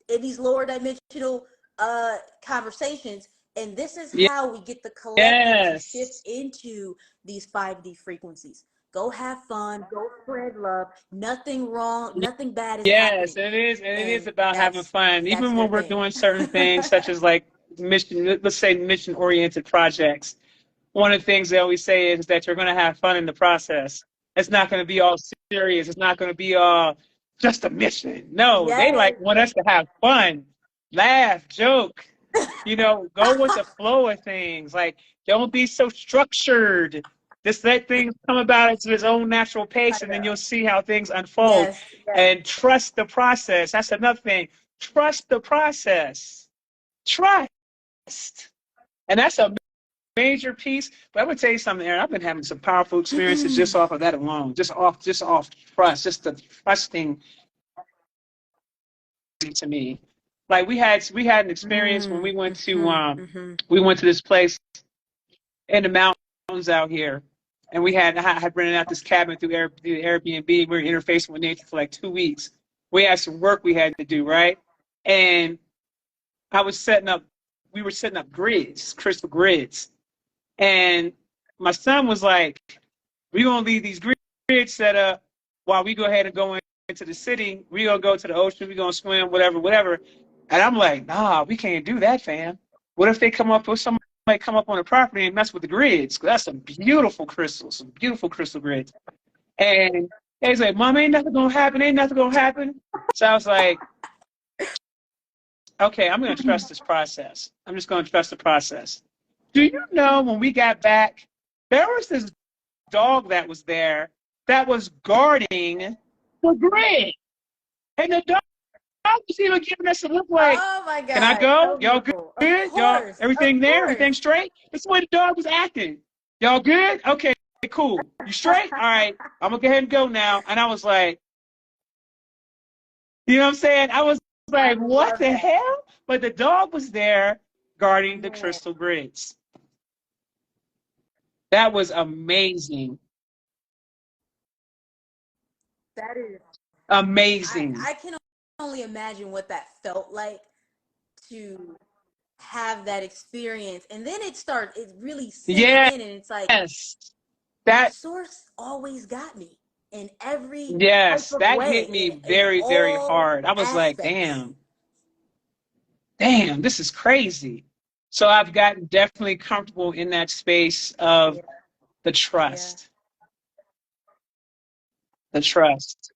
in these lower dimensional conversations. And this is how we get the collective to shift Yes. into these 5D frequencies. Go have fun. Go spread love. Nothing wrong. Nothing bad is Yes, happening. it is And about having fun. that's Even their when we're thing. doing certain things, such as like let's say mission-oriented projects. One of the things they always say is that you're going to have fun in the process. It's not going to be all serious. It's not going to be all just a mission. No, they Yes. like want us to have fun, laugh, joke. Go with the flow of things. Like, don't be so structured. Just let things come about at its own natural pace, and then you'll see how things unfold. Yes. Yes. And trust the process. That's another thing. Trust the process. Trust. And that's a major piece. But I'm gonna tell you something, Erin. I've been having some powerful experiences just off of that alone. Just off trust. Just the trusting to me. Like we had an experience when we went to this place in the mountains out here, and I had rented out this cabin through Airbnb. We were interfacing with nature for like 2 weeks. We had some work we had to do, right? And I was setting up. We were setting up grids, crystal grids, and my son was like, "We're gonna leave these grids set up while we go ahead and go into the city. We're gonna go to the ocean. We're gonna swim, whatever, whatever." And I'm like, "Nah, we can't do that, fam. What if somebody come up on the property and mess with the grids? 'Cause that's some beautiful crystal grids." And he's like, "Mom, ain't nothing gonna happen. Ain't nothing gonna happen." So I was like, "Okay, I'm gonna trust this process. I'm just gonna trust the process." Do you know when we got back, there was this dog that was there that was guarding the grid, and the dog was even giving us a look like, Oh my God. "Can I go? So Y'all good? beautiful. Y'all, Of everything there? course. Everything straight?" That's the way the dog was acting. "Y'all good? Okay, cool. You straight? All right, I'm gonna go ahead and go now." And I was like, you know what I'm saying? I was like, what the hell? But the dog was there guarding the crystal grids. That was amazing. That is, Amazing. I can only imagine what that felt like to have that experience. And then it really sinks Yes. in, and it's like, That Source always got me in every type yes, of that way, hit me in very, very all hard. I was like, aspects. damn, this is crazy. So I've gotten definitely comfortable in that space of Yeah. the Yeah. trust. The trust.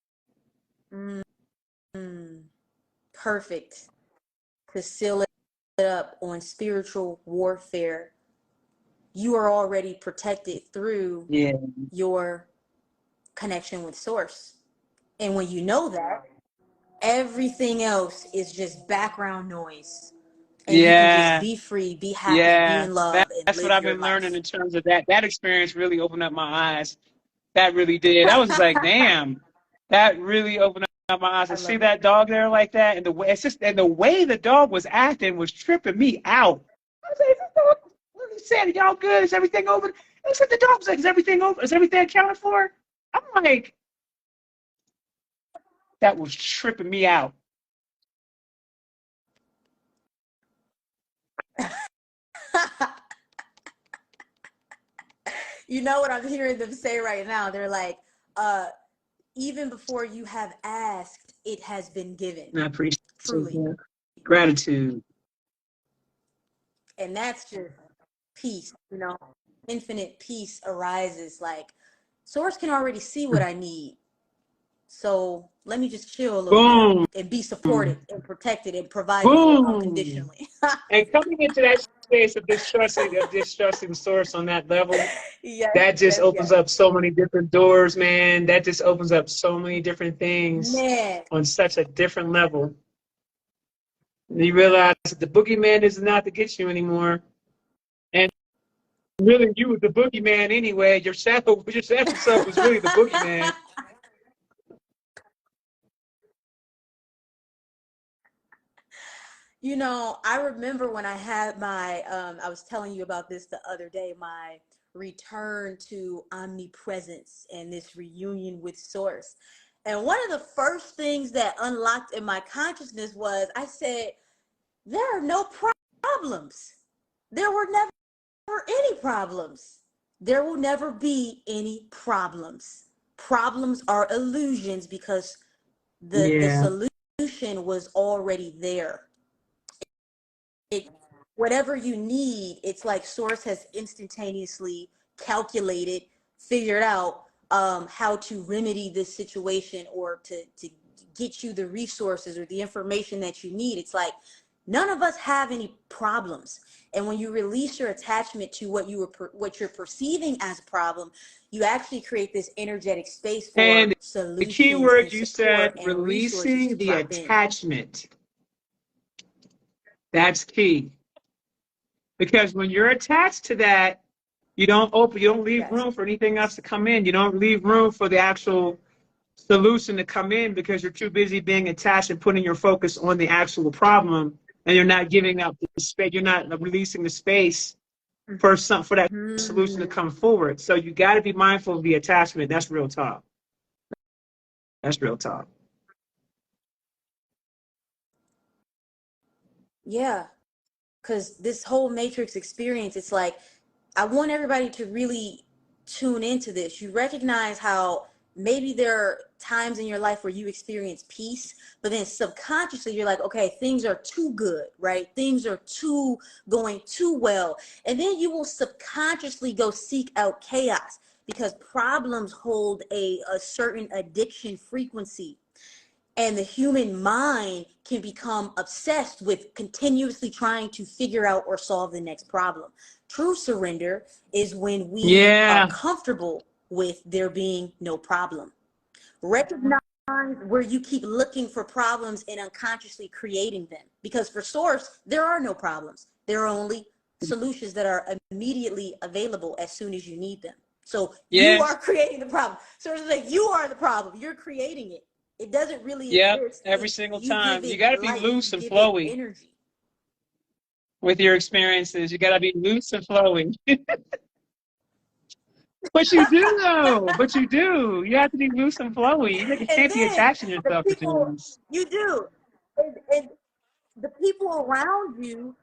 Mm, perfect. To seal it up on spiritual warfare, you are already protected through Yeah. your connection with source. And when you know that, everything else is just background noise. And you can just Yeah. be free, be happy, be Yeah. in love, and That's what live I've your been learning life. in terms of that. That experience really opened up my eyes. That really did. I was like, damn, that really opened up my eyes I to see love it. that dog there like that, and the way it's just and the way the dog was acting was tripping me out. I was like, is this dog, what is he saying? Y'all good? Is everything over? It's like the dog was like, is everything over? Is everything accounted for? I'm like, that was tripping me out. You know what I'm hearing them say right now? They're like, uh, even before you have asked, it has been given. And I appreciate Truly. that. Gratitude. And that's just peace, you know. Infinite peace arises. Like, source can already see what I need. So let me just chill a little bit Boom, and be supported and protected and provided for boom. unconditionally. And coming into that space of distrusting source on that level, Yes, that just yes, opens yes. up so many different doors, man. That just opens up so many different things Man, on such a different level. And you realize that the boogeyman is not to get you anymore. And really, you were the boogeyman anyway. Your shadow self was really the boogeyman. you know, I remember when I had my, I was telling you about this the other day, my return to omnipresence and this reunion with Source. And one of the first things that unlocked in my consciousness was I said, there are no problems. There were never any problems. There will never be any problems. Problems are illusions because the Yeah. solution was already there. It, whatever you need, it's like source has instantaneously calculated, figured out how to remedy this situation or to get you the resources or the information that you need. It's like none of us have any problems. And when you release your attachment to what you're perceiving as a problem, you actually create this energetic space And for the key solutions word and you said, support and resources releasing to the drop in. attachment. That's key. Because when you're attached to that, you don't leave Yes. room for anything else to come in. You don't leave room for the actual solution to come in because you're too busy being attached and putting your focus on the actual problem, and you're not giving up the space. You're not releasing the space for that solution to Mhm. come forward. So you got to be mindful of the attachment. That's real talk. That's real talk. Yeah, because this whole Matrix experience, it's like I want everybody to really tune into this. You recognize how maybe there are times in your life where you experience peace, but then subconsciously you're like, okay, things are too good, right? Things are too going too well. And then you will subconsciously go seek out chaos because problems hold a certain addiction frequency, and the human mind can become obsessed with continuously trying to figure out or solve the next problem. True surrender is when we are Yeah. comfortable with there being no problem. Recognize where you keep looking for problems and unconsciously creating them, because for source there are no problems, there are only solutions that are immediately available as soon as you need them. So you Yes. are creating the problem. So it's like you are the problem, you're creating it. It doesn't really Yep. exist, Every it's single you give time. You it got to be life, you loose and give it flowy energy. with your experiences. You got to be loose and flowy. But you do, though. But you do. You have to be loose and flowy. You And can't be then attaching the yourself to people, things. you do, and the people around you,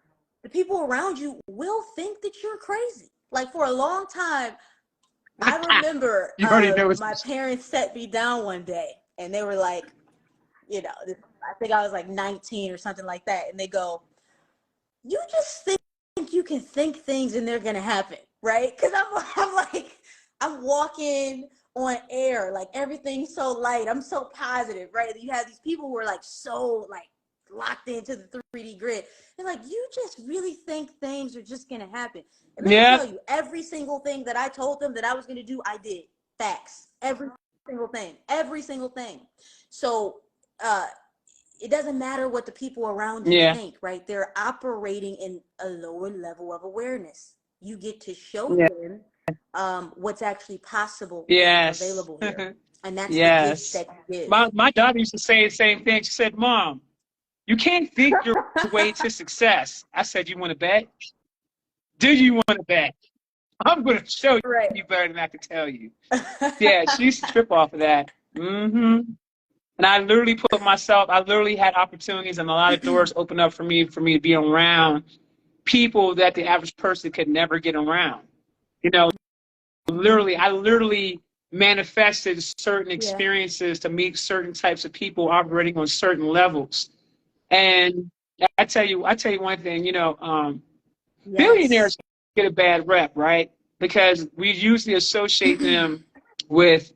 the people around you will think that you're crazy. Like for a long time, I remember You already know my it's. parents set me down one day and they were like, I think I was like 19 or something like that. And they go, you just think you can think things and they're gonna happen, right? Because I'm like, I'm walking on air, like everything's so light. I'm so positive, right? You have these people who are like so like locked into the 3D grid. They're like, you just really think things are just gonna happen. And let me Yeah. tell you, every single thing that I told them that I was gonna do, I did. Facts. Every single thing. Every single thing. So it doesn't matter what the people around you Yeah. think, right? They're operating in a lower level of awareness. You get to show Yeah. them what's actually possible and Yes. available here. And that's the gift Yes. that you give. My daughter used to say the same thing. She said, Mom, you can't think your way to success. I said, you want to bet? Do you want to bet? I'm going to show Right. you better than I can tell you. Yeah, she used to trip off of that. Mm-hmm. And I literally had opportunities and a lot of doors opened up for me to be around people that the average person could never get around. You know, I literally manifested certain Yeah. experiences to meet certain types of people operating on certain levels. And I tell you one thing, Yes. billionaires get a bad rep, right? Because we usually associate them with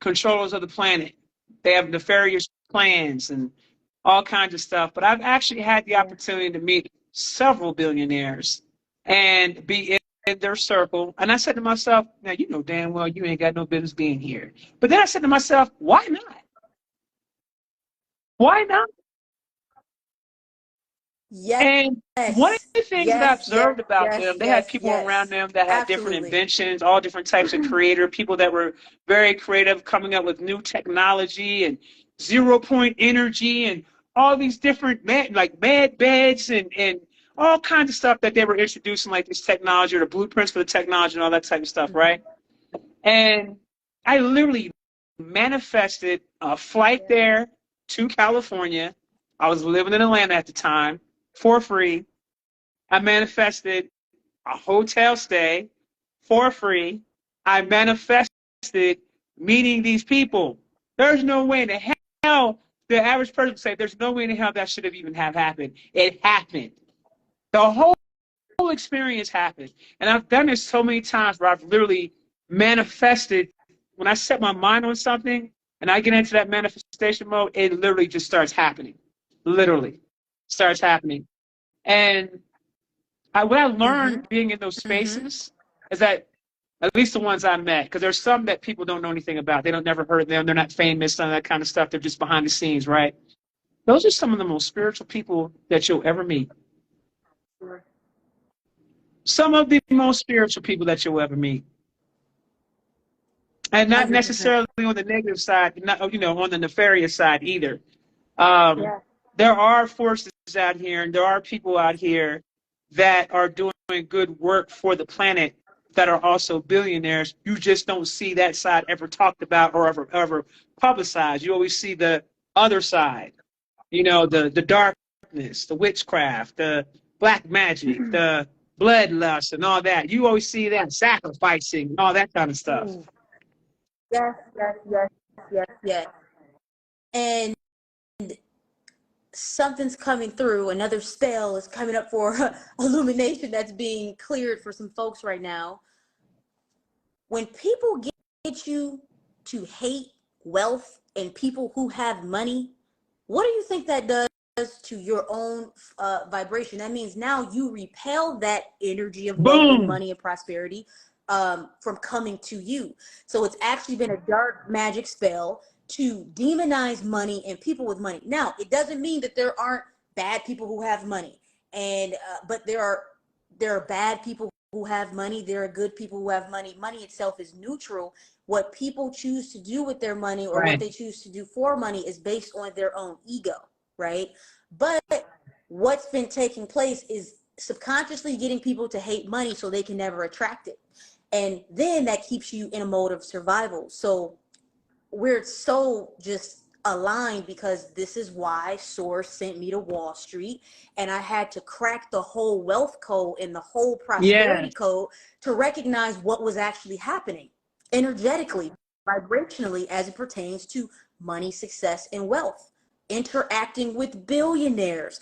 controllers of the planet. They have nefarious plans and all kinds of stuff. But I've actually had the opportunity to meet several billionaires and be in their circle. And I said to myself, now, you know damn well you ain't got no business being here. But then I said to myself, why not? Why not? Yes. And one of Yes. the things that I Yes. observed about Yes. them, they had Yes. people around Yes. them that had different Absolutely. inventions, all different types of creator, people that were very creative, coming up with new technology and 0 point energy and all these different like med beds and all kinds of stuff that they were introducing, like this technology or the blueprints for the technology and all that type of stuff, right? And I literally manifested a flight there to California. I was living in Atlanta at the time for free. I manifested a hotel stay for free. I manifested meeting these people. There's no way in the hell the average person would say there's no way in the hell that should have even have happened. It happened. The whole experience happened. And I've done this so many times where I've literally manifested. When I set my mind on something and I get into that manifestation mode, it literally just starts happening. Literally starts happening. And what I Mm-hmm. learned being in those Mm-hmm. spaces is that at least the ones I met, because there's some that people don't know anything about. They don't never heard of them. They're not famous, none of that kind of stuff. They're just behind the scenes, right? Those are some of the most spiritual people that you'll ever meet. Some of the most spiritual people that you'll ever meet. And not 100%. necessarily on the negative side, not on the nefarious side either. Um, Yeah. there are forces out here, and there are people out here that are doing good work for the planet that are also billionaires. You just don't see that side ever talked about or ever publicized. You always see the other side, the darkness, the witchcraft, the black magic, the bloodlust, and all that. You always see that sacrificing and all that kind of stuff. Ooh. Yes. Yes. Yes. Yes. Yes. And something's coming through. Another spell is coming up for illumination that's being cleared for some folks right now. When people get you to hate wealth and people who have money, what do you think that does to your own vibration? That means now you repel that energy of wealth and Boom. money and prosperity from coming to you. So it's actually been a dark magic spell to demonize money and people with money. Now, it doesn't mean that there aren't bad people who have money, and but there are bad people who have money. There are good people who have money. Money itself is neutral. What people choose to do with their money or what Right. they choose to do for money is based on their own ego, right? But what's been taking place is subconsciously getting people to hate money so they can never attract it. And then that keeps you in a mode of survival. So we're so just aligned because this is why Source sent me to Wall Street, and I had to crack the whole wealth code and the whole prosperity Yes. code to recognize what was actually happening energetically, vibrationally, as it pertains to money, success, and wealth. Interacting with billionaires.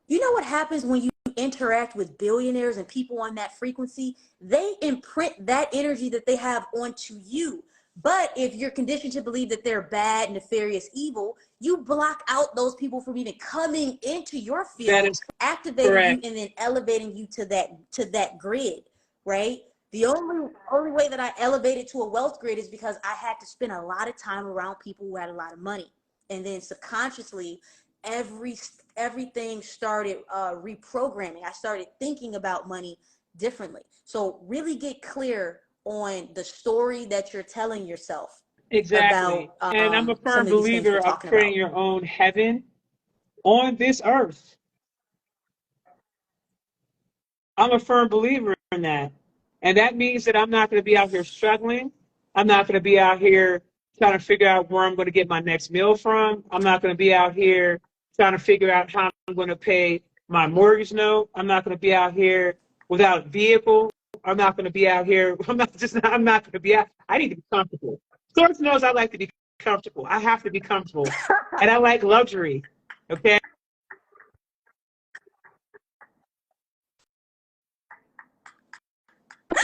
You know what happens when you interact with billionaires and people on that frequency, they imprint that energy that they have onto you. But if you're conditioned to believe that they're bad, nefarious, evil, you block out those people from even coming into your That field, is activating you correct. and then elevating you to that grid, right? The only way that I elevated to a wealth grid is because I had to spend a lot of time around people who had a lot of money. And then subconsciously, everything started reprogramming. I started thinking about money differently. So really get clear on the story that you're telling yourself Exactly. about And I'm a some firm of these things we're believer of talking creating about. your own heaven on this earth. I'm a firm believer in that. And that means that I'm not going to be out here struggling. I'm not going to be out here trying to figure out where I'm going to get my next meal from. I'm not going to be out here trying to figure out how I'm going to pay my mortgage note. I'm not going to be out here without a vehicle. I'm not going to be out here. I'm not going to be out. I need to be comfortable. Source knows I like to be comfortable. I have to be comfortable. And I like luxury. Okay.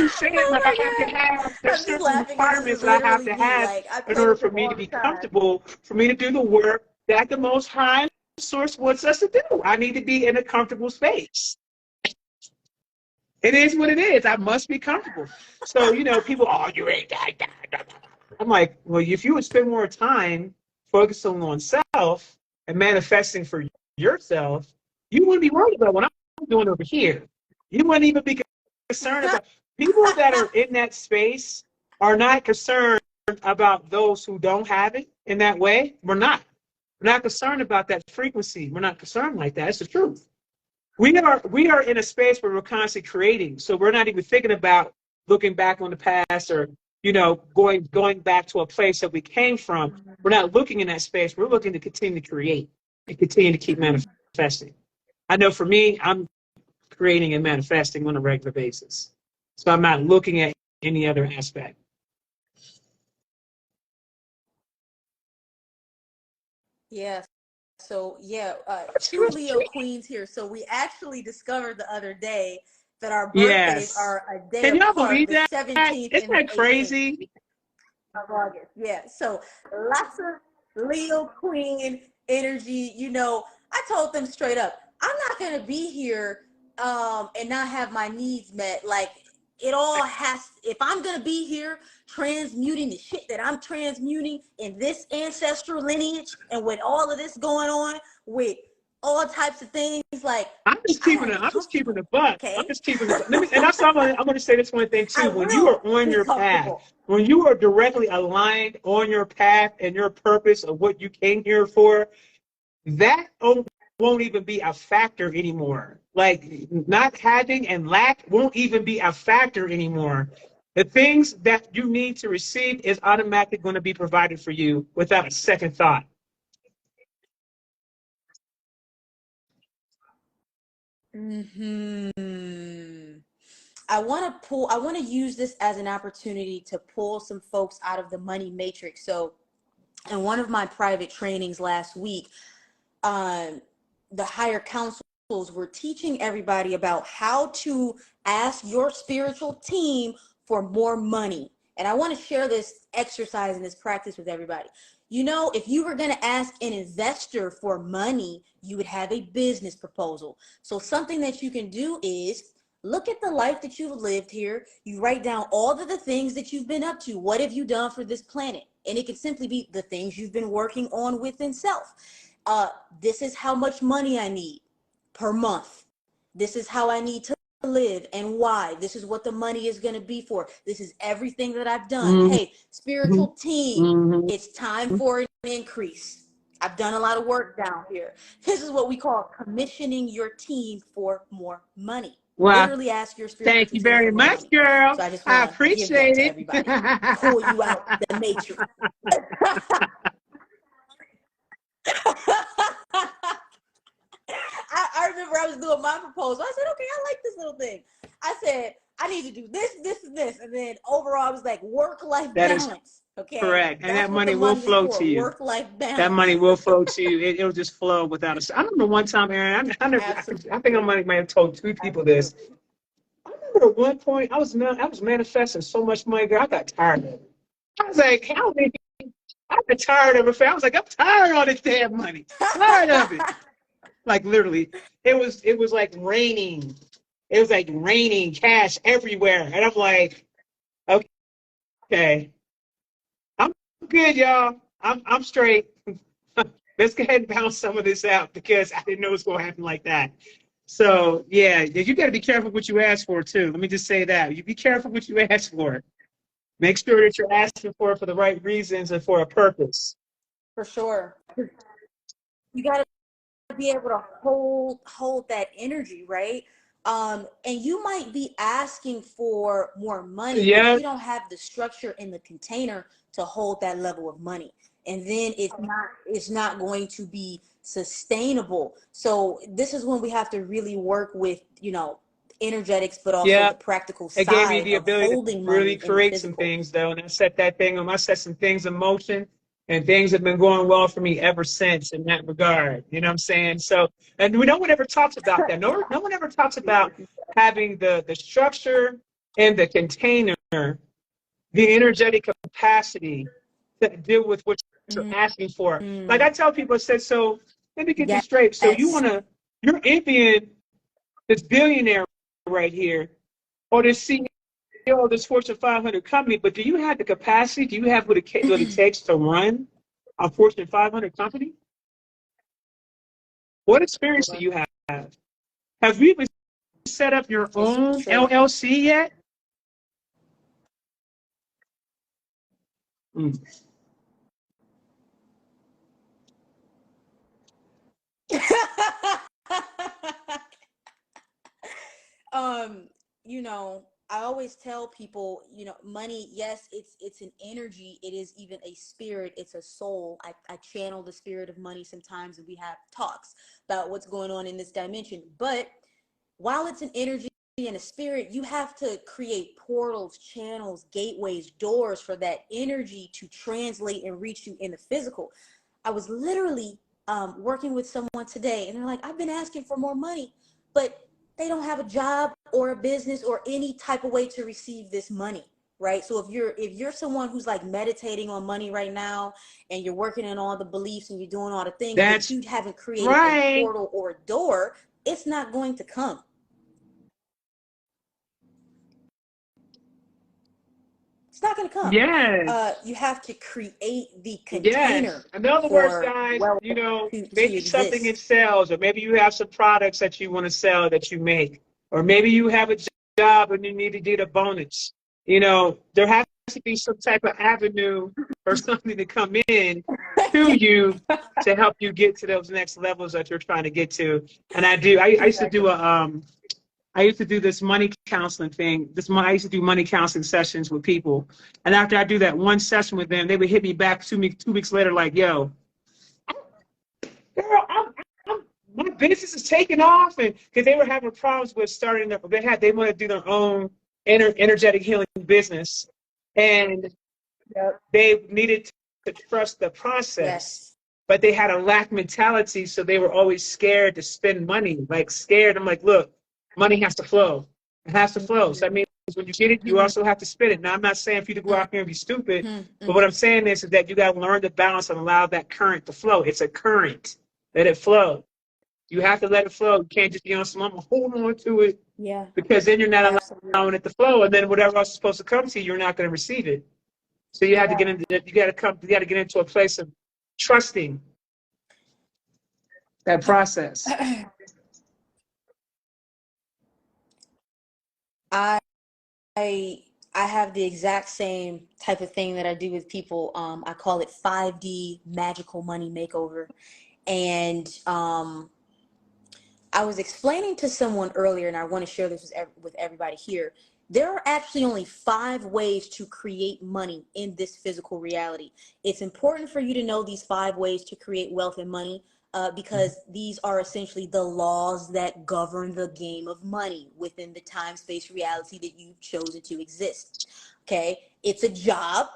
Saying Oh that I have to my have, God. there's I'm just certain laughing because this is requirements that I have literally to me. have Like, I in play order with for him me all to the be time. comfortable, for me to do the work that the Most High Source wants us to do. I need to be in a comfortable space. It is what it is. I must be comfortable. So, people, oh, you ain't that. I'm like, well, if you would spend more time focusing on self and manifesting for yourself, you wouldn't be worried about what I'm doing over here. You wouldn't even be concerned about people that are in that space are not concerned about those who don't have it in that way. We're not. We're not concerned about that frequency. We're not concerned like that. It's the truth. We are in a space where we're constantly creating. So we're not even thinking about looking back on the past or going back to a place that we came from. We're not looking in that space. We're looking to continue to create and continue to keep manifesting. I know for me, I'm creating and manifesting on a regular basis. So I'm not looking at any other aspect. Yeah. So yeah, two Leo queens here. So we actually discovered the other day that our birthdays Yes. are a day Can y'all apart, believe the that? 17th Isn't and the that 18th crazy? of August. Yeah. So lots of Leo queen energy. I told them straight up, I'm not gonna be here and not have my needs met. Like, it all has, if I'm gonna be here transmuting the shit that I'm transmuting in this ancestral lineage, and with all of this going on with all types of things, like, I gotta be I'm just keeping the comfortable. butt. I'm Okay. just keeping the butt. And that's I'm going to say this one thing I too. When you will are on be your path, comfortable. when you are directly aligned on your path and your purpose of what you came here for, that won't even be a factor anymore. Like, not having and lack won't even be a factor anymore. The things that you need to receive is automatically going to be provided for you without a second thought. Hmm. I want to use this as an opportunity to pull some folks out of the money matrix. So, in one of my private trainings last week, um, the higher councils were teaching everybody about how to ask your spiritual team for more money. And I want to share this exercise and this practice with everybody. If you were going to ask an investor for money, you would have a business proposal. So something that you can do is look at the life that you've lived here. You write down all of the things that you've been up to. What have you done for this planet? And it can simply be the things you've been working on within self. This is how much money I need per month. This is how I need to live and why. This is what the money is going to be for. This is everything that I've done. Mm-hmm. Hey, spiritual team, Mm-hmm. it's time for an increase. I've done a lot of work down here. This is what we call commissioning your team for more money. Well, Literally ask your spiritual thank you team for very more much, money. girl. So I just I want to give that to appreciate everybody. Pull you it. out the matrix. I remember I was doing my proposal. I said, okay, I like this little thing. I said, I need to do this, this, and this. And then overall, I was like, work-life That is balance. Okay. correct. And That's that what the money will money is flow for. to you. Work-life That balance. money will flow to you. It'll just flow without a. I remember one time, Aaron. I think I might have told two people this. I remember at one point I was manifesting so much money, girl, I got tired of it. I was like, I got tired of it. I was like, I'm tired of all this damn money. Tired of it. Like literally, it was like raining. It was like raining cash everywhere, and I'm like, okay, I'm good, y'all. I'm straight. Let's go ahead and bounce some of this out because I didn't know it was going to happen like that. So yeah, you got to be careful what you ask for too. Let me just say that you be careful what you ask for. Make sure that you're asking for the right reasons and for a purpose. For sure. You got to be able to hold that energy, right? And you might be asking for more money, but Yeah, you don't have the structure in the container to hold that level of money. And then it's not going to be sustainable. So this is when we have to really work with, energetics, but also yeah. the practical It gave me side the of ability to holding really money in the create some physical. things though, and I set some things in motion, and things have been going well for me ever since in that regard. You know what I'm saying? So, and no one ever talks about that. No one ever talks about having the structure and the container, the energetic capacity to deal with what you're asking for. Like Mm, I tell people, I said, so let me get this yes. straight. So you're envying this billionaire right here, or this CEO of this Fortune 500 company, but do you have the capacity? Do you have what it takes to run a Fortune 500 company? What experience do you have? Have you even set up your It's own true. LLC yet? Mm. um I always tell people, money, yes, it's an energy, it is even a spirit, it's a soul. I channel the spirit of money sometimes, and we have talks about what's going on in this dimension. But while it's an energy and a spirit, you have to create portals, channels, gateways, doors for that energy to translate and reach you in the physical. I was literally working with someone today, and they're like, I've been asking for more money, but they don't have a job or a business or any type of way to receive this money. Right. So if you're someone who's like meditating on money right now, and you're working on all the beliefs and you're doing all the things, but That's you haven't created a right. portal or a door, it's not going to come. It's not going to come. Yes. You have to create the Yes. container In other words, for guys, wealth to maybe something in exist. sales, or maybe you have some products that you want to sell that you make, or maybe you have a job and you need to get a bonus. There has to be some type of avenue or something to come in to you to help you get to those next levels that you're trying to get to. And I used to do I used to do this money counseling thing. I used to do money counseling sessions with people, and after I do that one session with them, they would hit me back 2 weeks later, like, "Yo, girl, my business is taking off," and because they were having problems with starting up, they want to do their own energetic healing business, and they needed to trust the process, Yes. but they had a lack mentality, so they were always scared to spend money, like scared. I'm like, look, money has to flow. It has to flow. So I mean, when you get it, you also have to spend it. Now, I'm not saying for you to go out here and be stupid, but what I'm saying is that you got to learn to balance and allow that current to flow. It's a current. Let it flow. You have to let it flow. You can't just be on some, I'm gonna hold on to it, Yeah. because then you're not allowing Absolutely. it to flow. And then whatever else is supposed to come to you, you're not going to receive it. So you have to Yeah. get into you got to get into a place of trusting that process. I I have the exact same type of thing that I do with people. I call it 5D magical money makeover. And I was explaining to someone earlier, and I want to share this with everybody here. There are actually only 5 ways to create money in this physical reality. It's important for you to know these 5 ways to create wealth and money. because these are essentially the laws that govern the game of money within the time-space reality that you've chosen to exist. Okay, it's a job.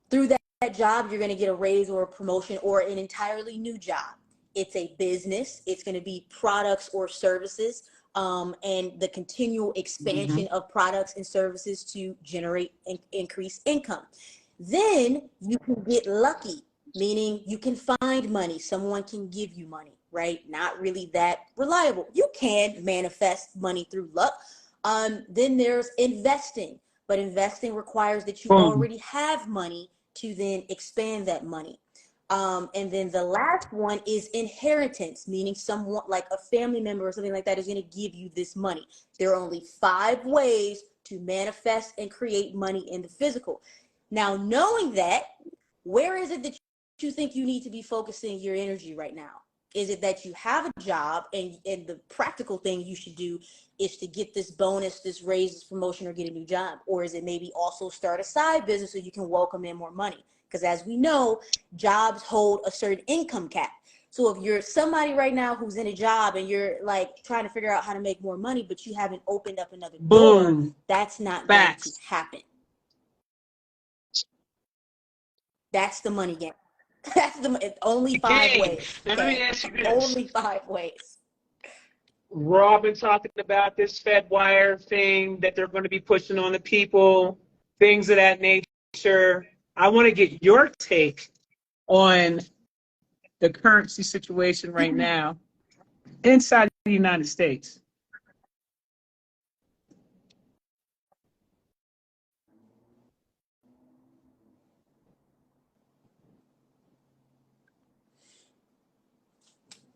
Through that job, you're going to get a raise or a promotion or an entirely new job. It's a business. It's going to be products or services, and the continual expansion of products and services to generate and increase income. Then you can get lucky, meaning you can find money. Someone can give you money, right? Not really that reliable. You can manifest money through luck. Then there's investing, but investing requires that you Boom. already have money to then expand that money. And then the last one is inheritance, meaning someone like a family member or something like that is going to give you this money. There are only 5 ways to manifest and create money in the physical. Now, knowing that, where is it that you think you need to be focusing your energy right now? Is it that you have a job and the practical thing you should do is to get this bonus, this raise, this promotion, or get a new job? Or is it maybe also start a side business so you can welcome in more money? Because as we know, jobs hold a certain income cap. So if you're somebody right now who's in a job and you're like trying to figure out how to make more money, but you haven't opened up another door, that's not going to happen. That's the money game. That's the only 5 ways. Now, let me ask you this. Only 5 ways. Rob been talking about this Fed wire thing that they're going to be pushing on the people, things of that nature. I want to get your take on the currency situation right now inside the United States.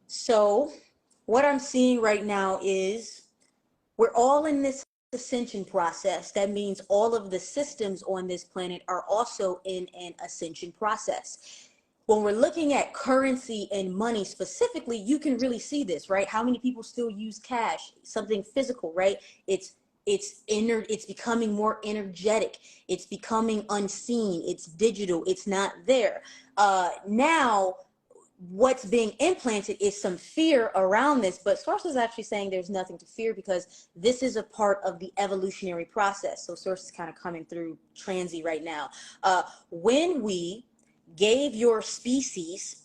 So what I'm seeing right now is we're all in this ascension process. That means all of the systems on this planet are also in an ascension process. When we're looking at currency and money specifically, you can really see this, right? How many people still use cash, something physical, right? It's becoming more energetic. It's becoming unseen. It's digital. It's not there. Now, what's being implanted is some fear around this, but Source is actually saying there's nothing to fear because this is a part of the evolutionary process. So Source is kind of coming through transy right now. When we gave your species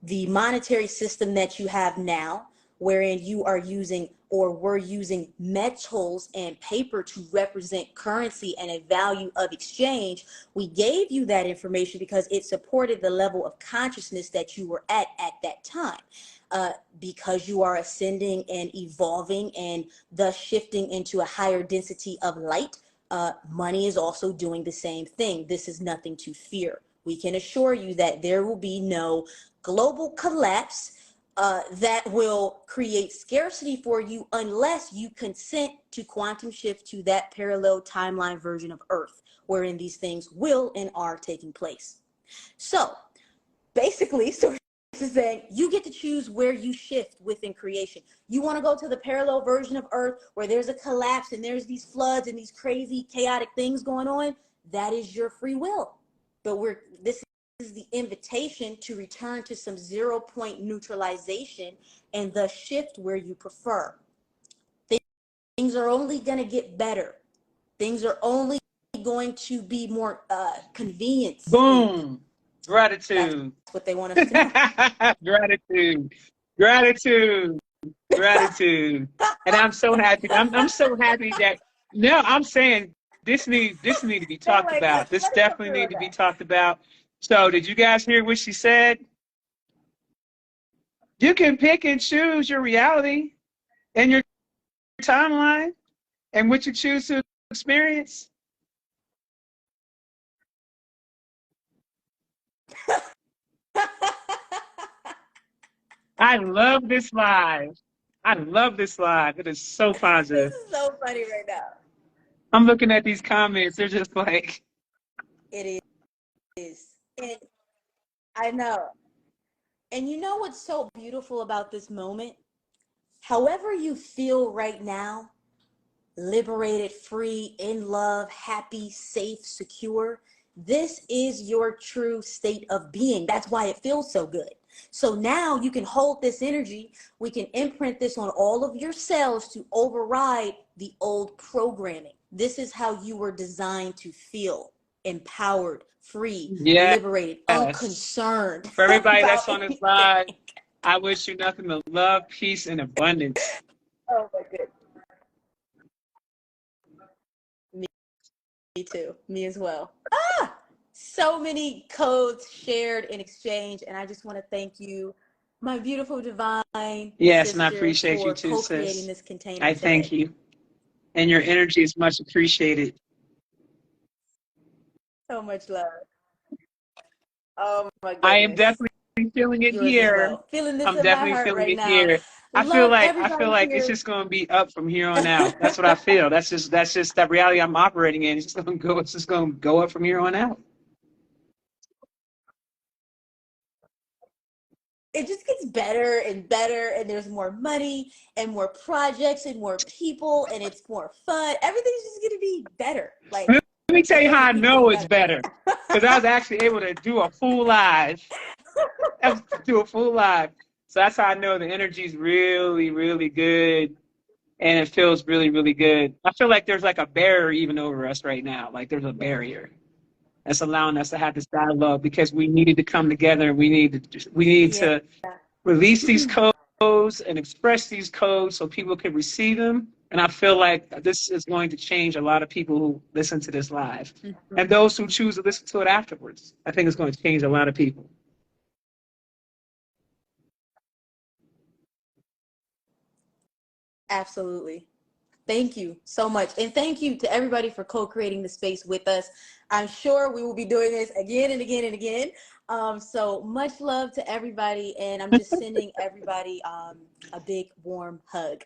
the monetary system that you have now, wherein you are using or were using metals and paper to represent currency and a value of exchange, we gave you that information because it supported the level of consciousness that you were at that time. Because you are ascending and evolving and thus shifting into a higher density of light, money is also doing the same thing. This is nothing to fear. We can assure you that there will be no global collapse that will create scarcity for you unless you consent to quantum shift to that parallel timeline version of Earth, wherein these things will and are taking place. So basically, Source is saying you get to choose where you shift within creation. You want to go to the parallel version of Earth where there's a collapse and there's these floods and these crazy chaotic things going on. That is your free will. But this is the invitation to return to some 0-point neutralization and thus shift where you prefer. Things are only going to get better. Things are only going to be more convenient. Boom. Gratitude. That's what they want us to know. Gratitude. And I'm so happy. I'm so happy that I'm saying this need to be talked about. This definitely need to be talked about. So did you guys hear what she said? You can pick and choose your reality and your timeline and what you choose to experience. I love this live. It is so positive. This is so funny right now. I'm looking at these comments. They're just like. It is. And I know. And you know what's so beautiful about this moment? However you feel right now, liberated, free, in love, happy, safe, secure, this is your true state of being. That's why it feels so good. So now you can hold this energy. We can imprint this on all of your cells to override the old programming. This is how you were designed to feel: empowered, free, Yes. liberated, unconcerned For everybody about that's on this anything. live, I wish you nothing but love, peace, and abundance. Oh my goodness. Me too. Me as well. So many codes shared and exchanged, and I just want to thank you, my beautiful divine Yes, and I sister, appreciate you for too, co-creating sis. this container I thank today. you. And your energy is much appreciated. So much love. Oh my I am goodness. definitely feeling it Yours as here. well. Feeling this I'm in my definitely heart feeling right it now. here. Love I feel everybody like it's here. just going to be up from here on out. That's what I feel. That's just that reality I'm operating in. It's just going to go up from here on out. It just gets better and better, and there's more money and more projects and more people, and it's more fun. Everything's just going to be better. Like, Let me tell it's you going how to I keep know getting it's better. better. Because I was actually able to do a full live. So that's how I know the energy is really, really good. And it feels really, really good. I feel like there's like a barrier even over us right now. Like there's a barrier that's allowing us to have this dialogue because we needed to come together. We need Yeah. to release these codes and express these codes so people can receive them. And I feel like this is going to change a lot of people who listen to this live and those who choose to listen to it afterwards. I think it's going to change a lot of people. Absolutely. Thank you so much. And thank you to everybody for co-creating the space with us. I'm sure we will be doing this again and again and again. So much love to everybody. And I'm just sending everybody a big warm hug.